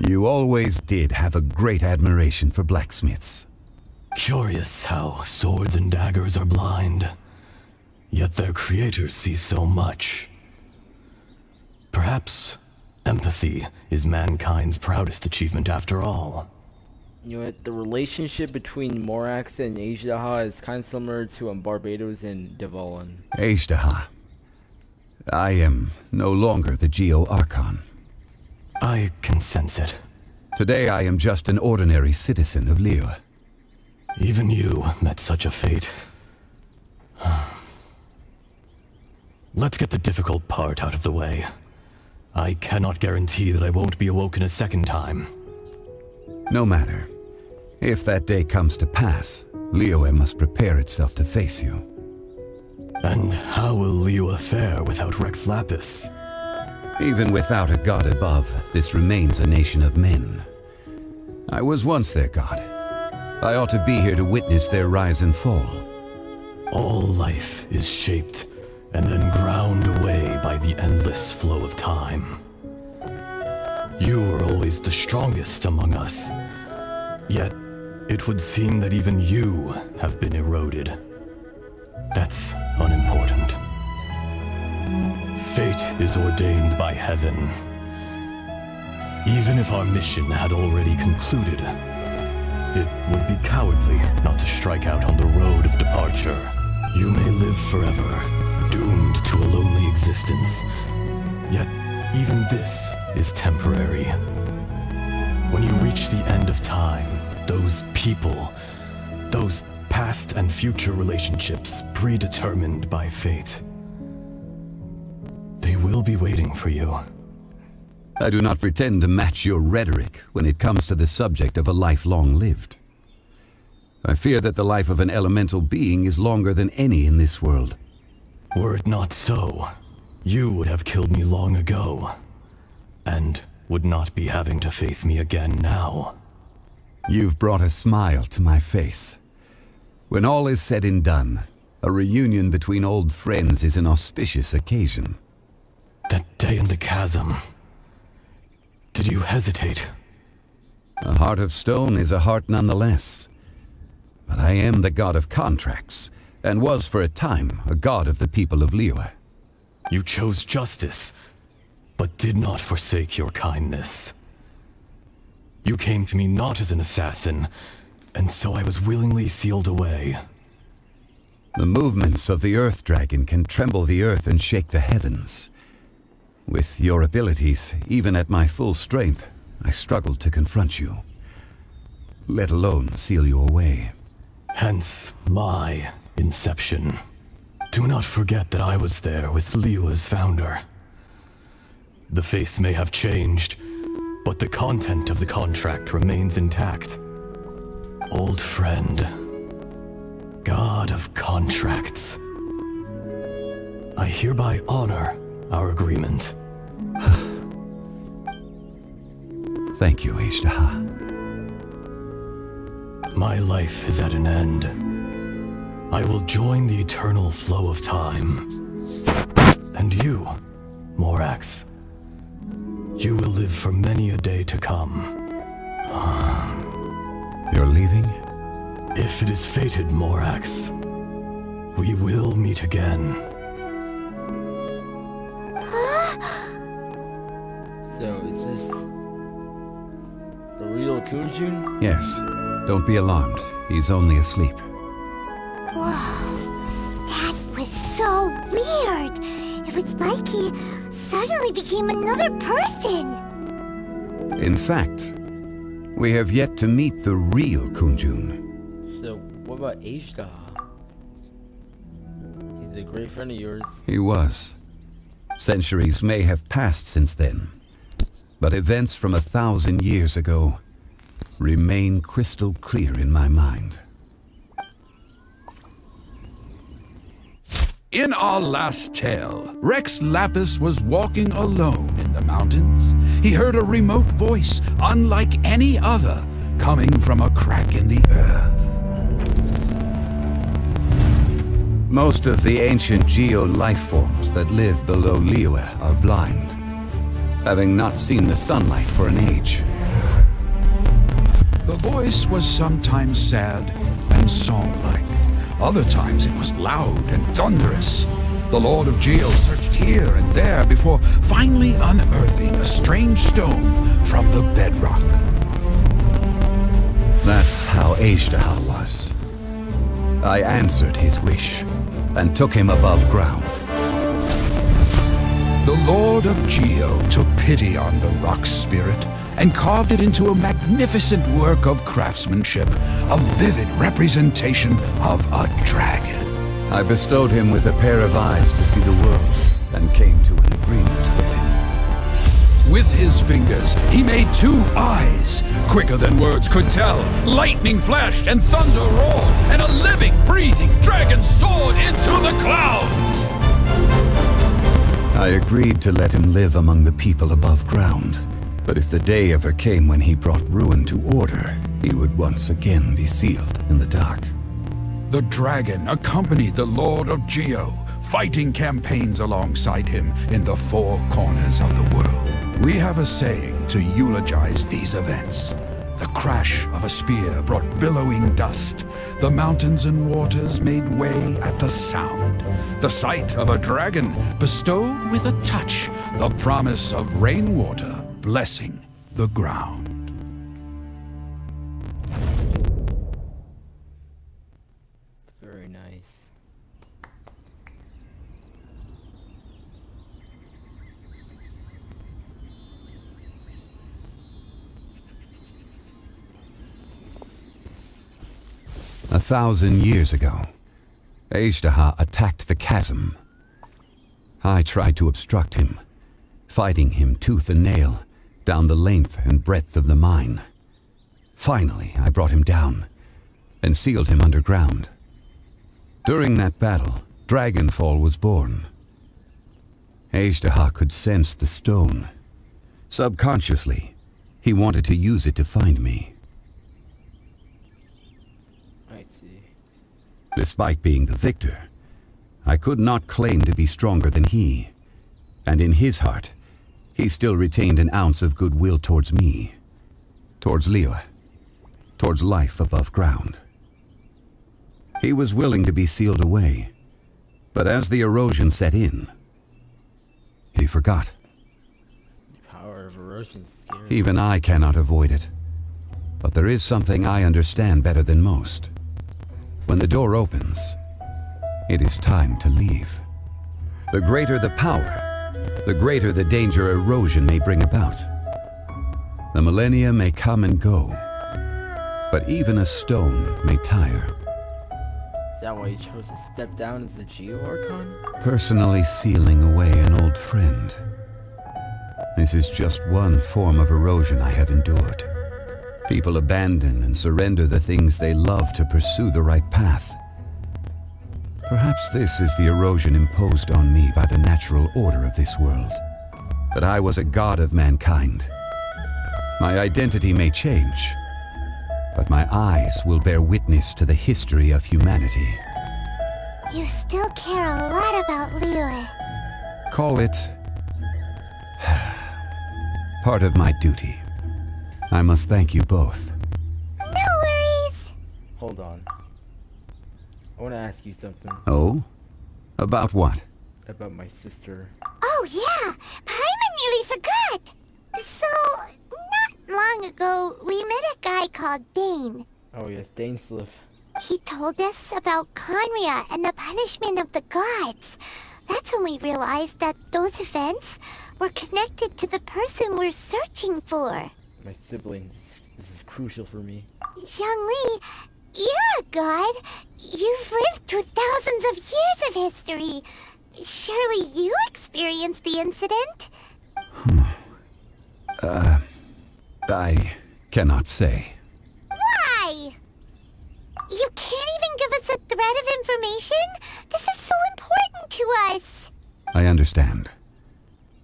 You always did have a great admiration for blacksmiths. Curious how swords and daggers are blind, yet their creators see so much. Perhaps empathy is mankind's proudest achievement after all. You know what? The relationship between Morax and Ajdaha is kind of similar to Barbados and Devolin. Ajdaha. I am no longer the Geo-Archon. I can sense it. Today I am just an ordinary citizen of Liyue. Even you met such a fate. Let's get the difficult part out of the way. I cannot guarantee that I won't be awoken a second time. No matter. If that day comes to pass, Liyue must prepare itself to face you. And how will Liyue fare without Rex Lapis? Even without a god above, this remains a nation of men. I was once their god. I ought to be here to witness their rise and fall. All life is shaped and then ground away by the endless flow of time. You were always the strongest among us. Yet, it would seem that even you have been eroded. That's unimportant. Fate is ordained by heaven. Even if our mission had already concluded, it would be cowardly not to strike out on the road of departure. You may live forever, doomed to a lonely existence. Yet, even this is temporary. When you reach the end of time, those people, those past and future relationships predetermined by fate, they will be waiting for you. I do not pretend to match your rhetoric when it comes to the subject of a life long lived. I fear that the life of an elemental being is longer than any in this world. Were it not so, you would have killed me long ago, and would not be having to face me again now. You've brought a smile to my face. When all is said and done, a reunion between old friends is an auspicious occasion. That day in the chasm, did you hesitate? A heart of stone is a heart nonetheless. But I am the god of contracts, and was for a time a god of the people of Liyue. You chose justice, but did not forsake your kindness. You came to me not as an assassin, and so I was willingly sealed away. The movements of the Earth Dragon can tremble the earth and shake the heavens. With your abilities, even at my full strength, I struggled to confront you, let alone seal you away. Hence my inception. Do not forget that I was there with Liyue's founder. The face may have changed, but the content of the contract remains intact. Old friend, god of contracts, I hereby honor our agreement. Thank you, Ajdaha. My life is at an end. I will join the eternal flow of time. And you, Morax, you will live for many a day to come. You're leaving? If it is fated, Morax, we will meet again. So, is this the real Kunjun? Yes. Don't be alarmed. He's only asleep. Whoa. That was so weird. It was like he suddenly became another person. In fact, we have yet to meet the real Kunjun. So, what about Ajdaha? He's a great friend of yours. He was. Centuries may have passed since then, but events from 1,000 years ago remain crystal clear in my mind. In our last tale, Rex Lapis was walking alone in the mountains. He heard a remote voice, unlike any other, coming from a crack in the earth. Most of the ancient geo-life forms that live below Liyue are blind, having not seen the sunlight for an age. The voice was sometimes sad and song-like. Other times it was loud and thunderous. The Lord of Geo searched here and there before finally unearthing a strange stone from the bedrock. That's how Azhdaha was. I answered his wish and took him above ground. The Lord of Geo took pity on the rock spirit and carved it into a magnificent work of craftsmanship, a vivid representation of a dragon. I bestowed him with a pair of eyes to see the world and came to an agreement with him. With his fingers, he made 2 eyes, quicker than words could tell. Lightning flashed and thunder roared, and a living, breathing dragon soared into the clouds. I agreed to let him live among the people above ground. But if the day ever came when he brought ruin to order, he would once again be sealed in the dark. The dragon accompanied the Lord of Geo, fighting campaigns alongside him in the 4 corners of the world. We have a saying to eulogize these events. The crash of a spear brought billowing dust. The mountains and waters made way at the sound. The sight of a dragon bestowed with a touch the promise of rainwater blessing the ground. Very nice. A 1,000 years ago, Azhdaha attacked the chasm. I tried to obstruct him, fighting him tooth and nail down the length and breadth of the mine. Finally, I brought him down and sealed him underground. During that battle, Dragonfall was born. Azhdaha could sense the stone. Subconsciously, he wanted to use it to find me. I see. Despite being the victor, I could not claim to be stronger than he. And in his heart, he still retained an ounce of goodwill towards me, towards Liyue, towards life above ground. He was willing to be sealed away, but as the erosion set in, he forgot. The power of erosion is scary. Even I cannot avoid it, but there is something I understand better than most. When the door opens, it is time to leave. The greater the power, the greater the danger erosion may bring about. The millennia may come and go, but even a stone may tire. Is that why you chose to step down as a Geo Archon? Personally sealing away an old friend. This is just one form of erosion I have endured. People abandon and surrender the things they love to pursue the right path. Perhaps this is the erosion imposed on me by the natural order of this world. That I was a god of mankind. My identity may change, but my eyes will bear witness to the history of humanity. You still care a lot about Liyue. Call it part of my duty. I must thank you both. No worries. Hold on. I want to ask you something. Oh? About what? About my sister. Oh yeah, Paimon nearly forgot. So, not long ago, we met a guy called Dane. Oh yes, Dainsliff. He told us about Conria and the punishment of the gods. That's when we realized that those events were connected to the person we're searching for. My siblings. This is crucial for me. Zhongli, You're a god. You've lived through thousands of years of history. Surely you experienced the incident? I cannot say. Why? You can't even give us a thread of information? This is so important to us. I understand.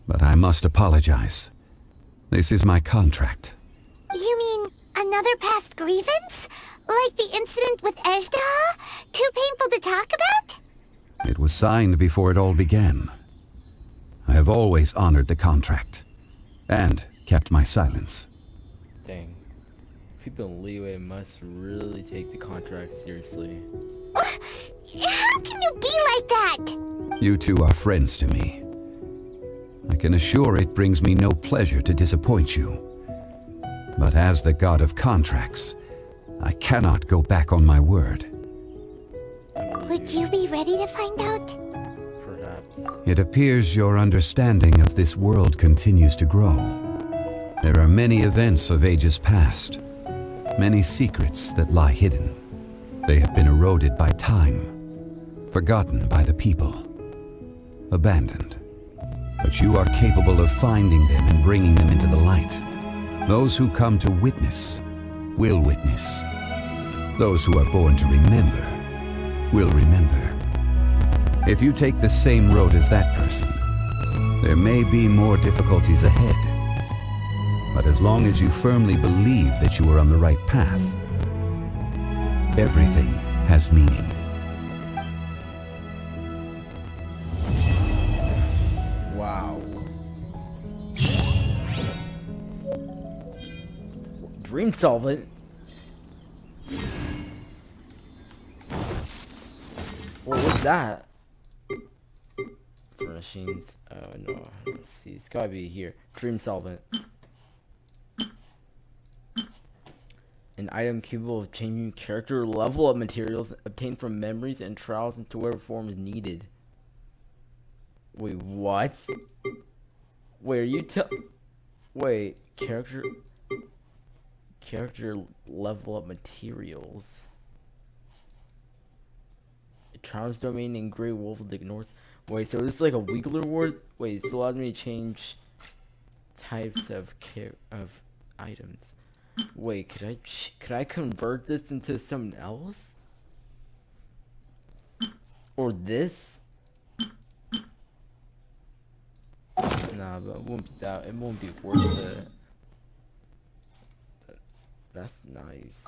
But I must apologize. This is my contract. You mean another past grievance? Like the incident with Ejda? Too painful to talk about? It was signed before it all began. I have always honored the contract. And kept my silence. Dang. People in Liyue must really take the contract seriously. How can you be like that? You two are friends to me. I can assure it brings me no pleasure to disappoint you. But as the god of contracts, I cannot go back on my word. Would you be ready to find out? Perhaps. It appears your understanding of this world continues to grow. There are many events of ages past, many secrets that lie hidden. They have been eroded by time, forgotten by the people, abandoned. But you are capable of finding them and bringing them into the light. Those who come to witness will witness. Those who are born to remember will remember. If you take the same road as that person, there may be more difficulties ahead. But as long as you firmly believe that you are on the right path, everything has meaning. Wow. Dream solvent? What was that? Furnishings. Oh no. Let's see. It's gotta be here. Dream solvent. An item capable of changing character level of materials obtained from memories and trials into whatever form is needed. Wait, what? Wait, are you wait, character level up materials. Trials domain in Grey Wolf of the North. Wait, so this is like a Wiggler ward? Wait, this allows me to change types of items. Wait, could I convert this into something else? Or this? Nah, but it won't be that. It won't be worth it. That's nice.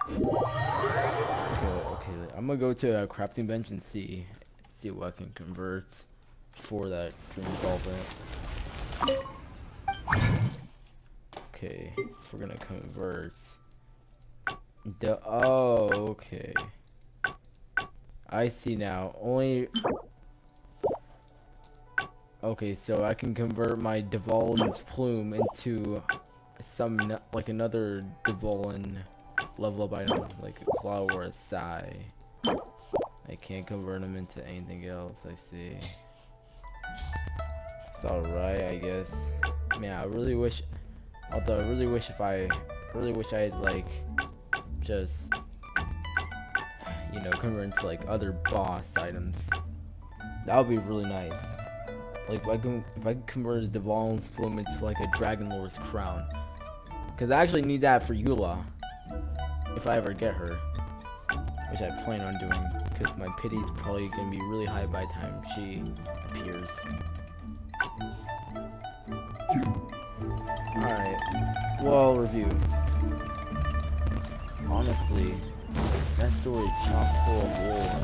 Okay, I'm gonna go to a crafting bench and see what I can convert for that dream solvent. Okay, if we're gonna convert okay. I see now. Okay, so I can convert my Dvalin's plume into like another Dvalin level up item, like a claw or a sai. I can't convert them into anything else. I see. It's alright, I guess. Man, I really wish. Although I really wish I had like just convert into like other boss items. That would be really nice. Like if I could convert a Dvalin's plume into like a Dragon Lord's crown. Cause I actually need that for Eula. If I ever get her, which I plan on doing, because my pity is probably gonna be really high by the time she appears. Alright, well, review. Honestly, that story is chock full of lore,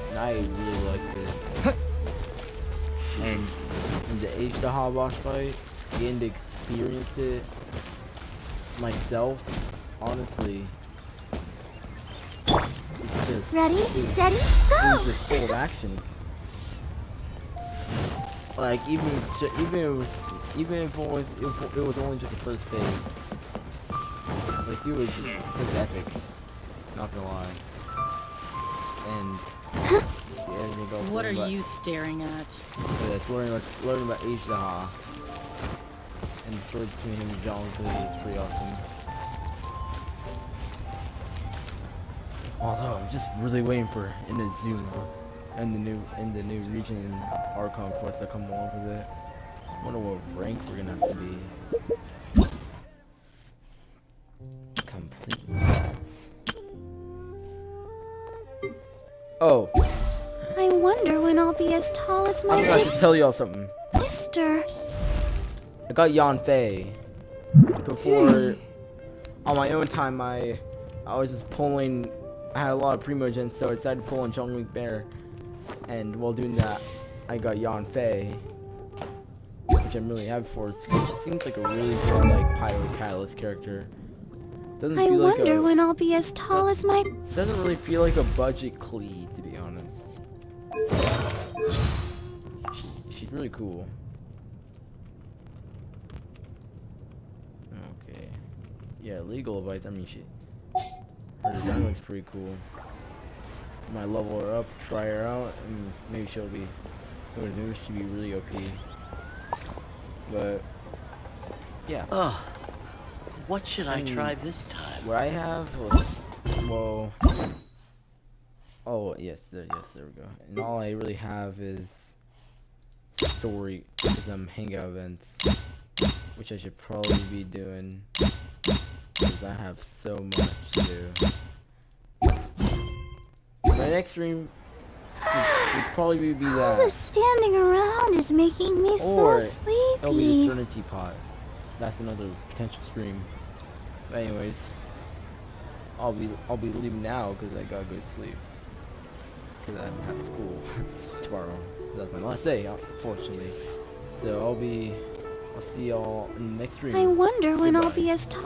and I really liked it. And in the Ejdaha boss fight, getting to experience it myself, honestly, it's just ready, steady, go! It was just full of action. Like even if it was only just the first phase, like it was epic. Not gonna lie. And see anything else. What are you staring at? Yeah, it's learning about Ejdaha and the story between him and Zhongli is pretty awesome. Although I'm just really waiting for in the Zoom and the new region Archon quest that come along with it. I wonder what rank we're gonna have to be. Complete that. Oh, I wonder when I'll be as tall as my I forgot to tell y'all something. sister. I got Yanfei before. On my own time, I was just pulling. I had a lot of Primogens, so I decided to pull on Zhongli Bear, and while doing that, I got Yanfei, which I'm really happy for. She seems like a really good like Pyro Catalyst character. Doesn't I feel like wonder a, when I'll be as tall as my. Doesn't really feel like a budget Clee, to be honest. She's really cool. Okay. Yeah, legal advice. I mean, her design looks pretty cool. Might level her up, try her out, and maybe she'll be. Who knew she'd be really OP. But yeah. Oh, what should I try this time? What I have, well, oh yes, there we go. And all I really have is story, some hangout events, which I should probably be doing because I have so much to do. My next stream would probably be All that. the standing around is making me so sleepy. It'll be the Serenity Pot. That's another potential stream. But anyways, I'll be leaving now because I gotta go to sleep. Because I have school tomorrow. That's my last day, unfortunately. So I'll see y'all in the next stream. I wonder when I'll Goodbye. be as tall.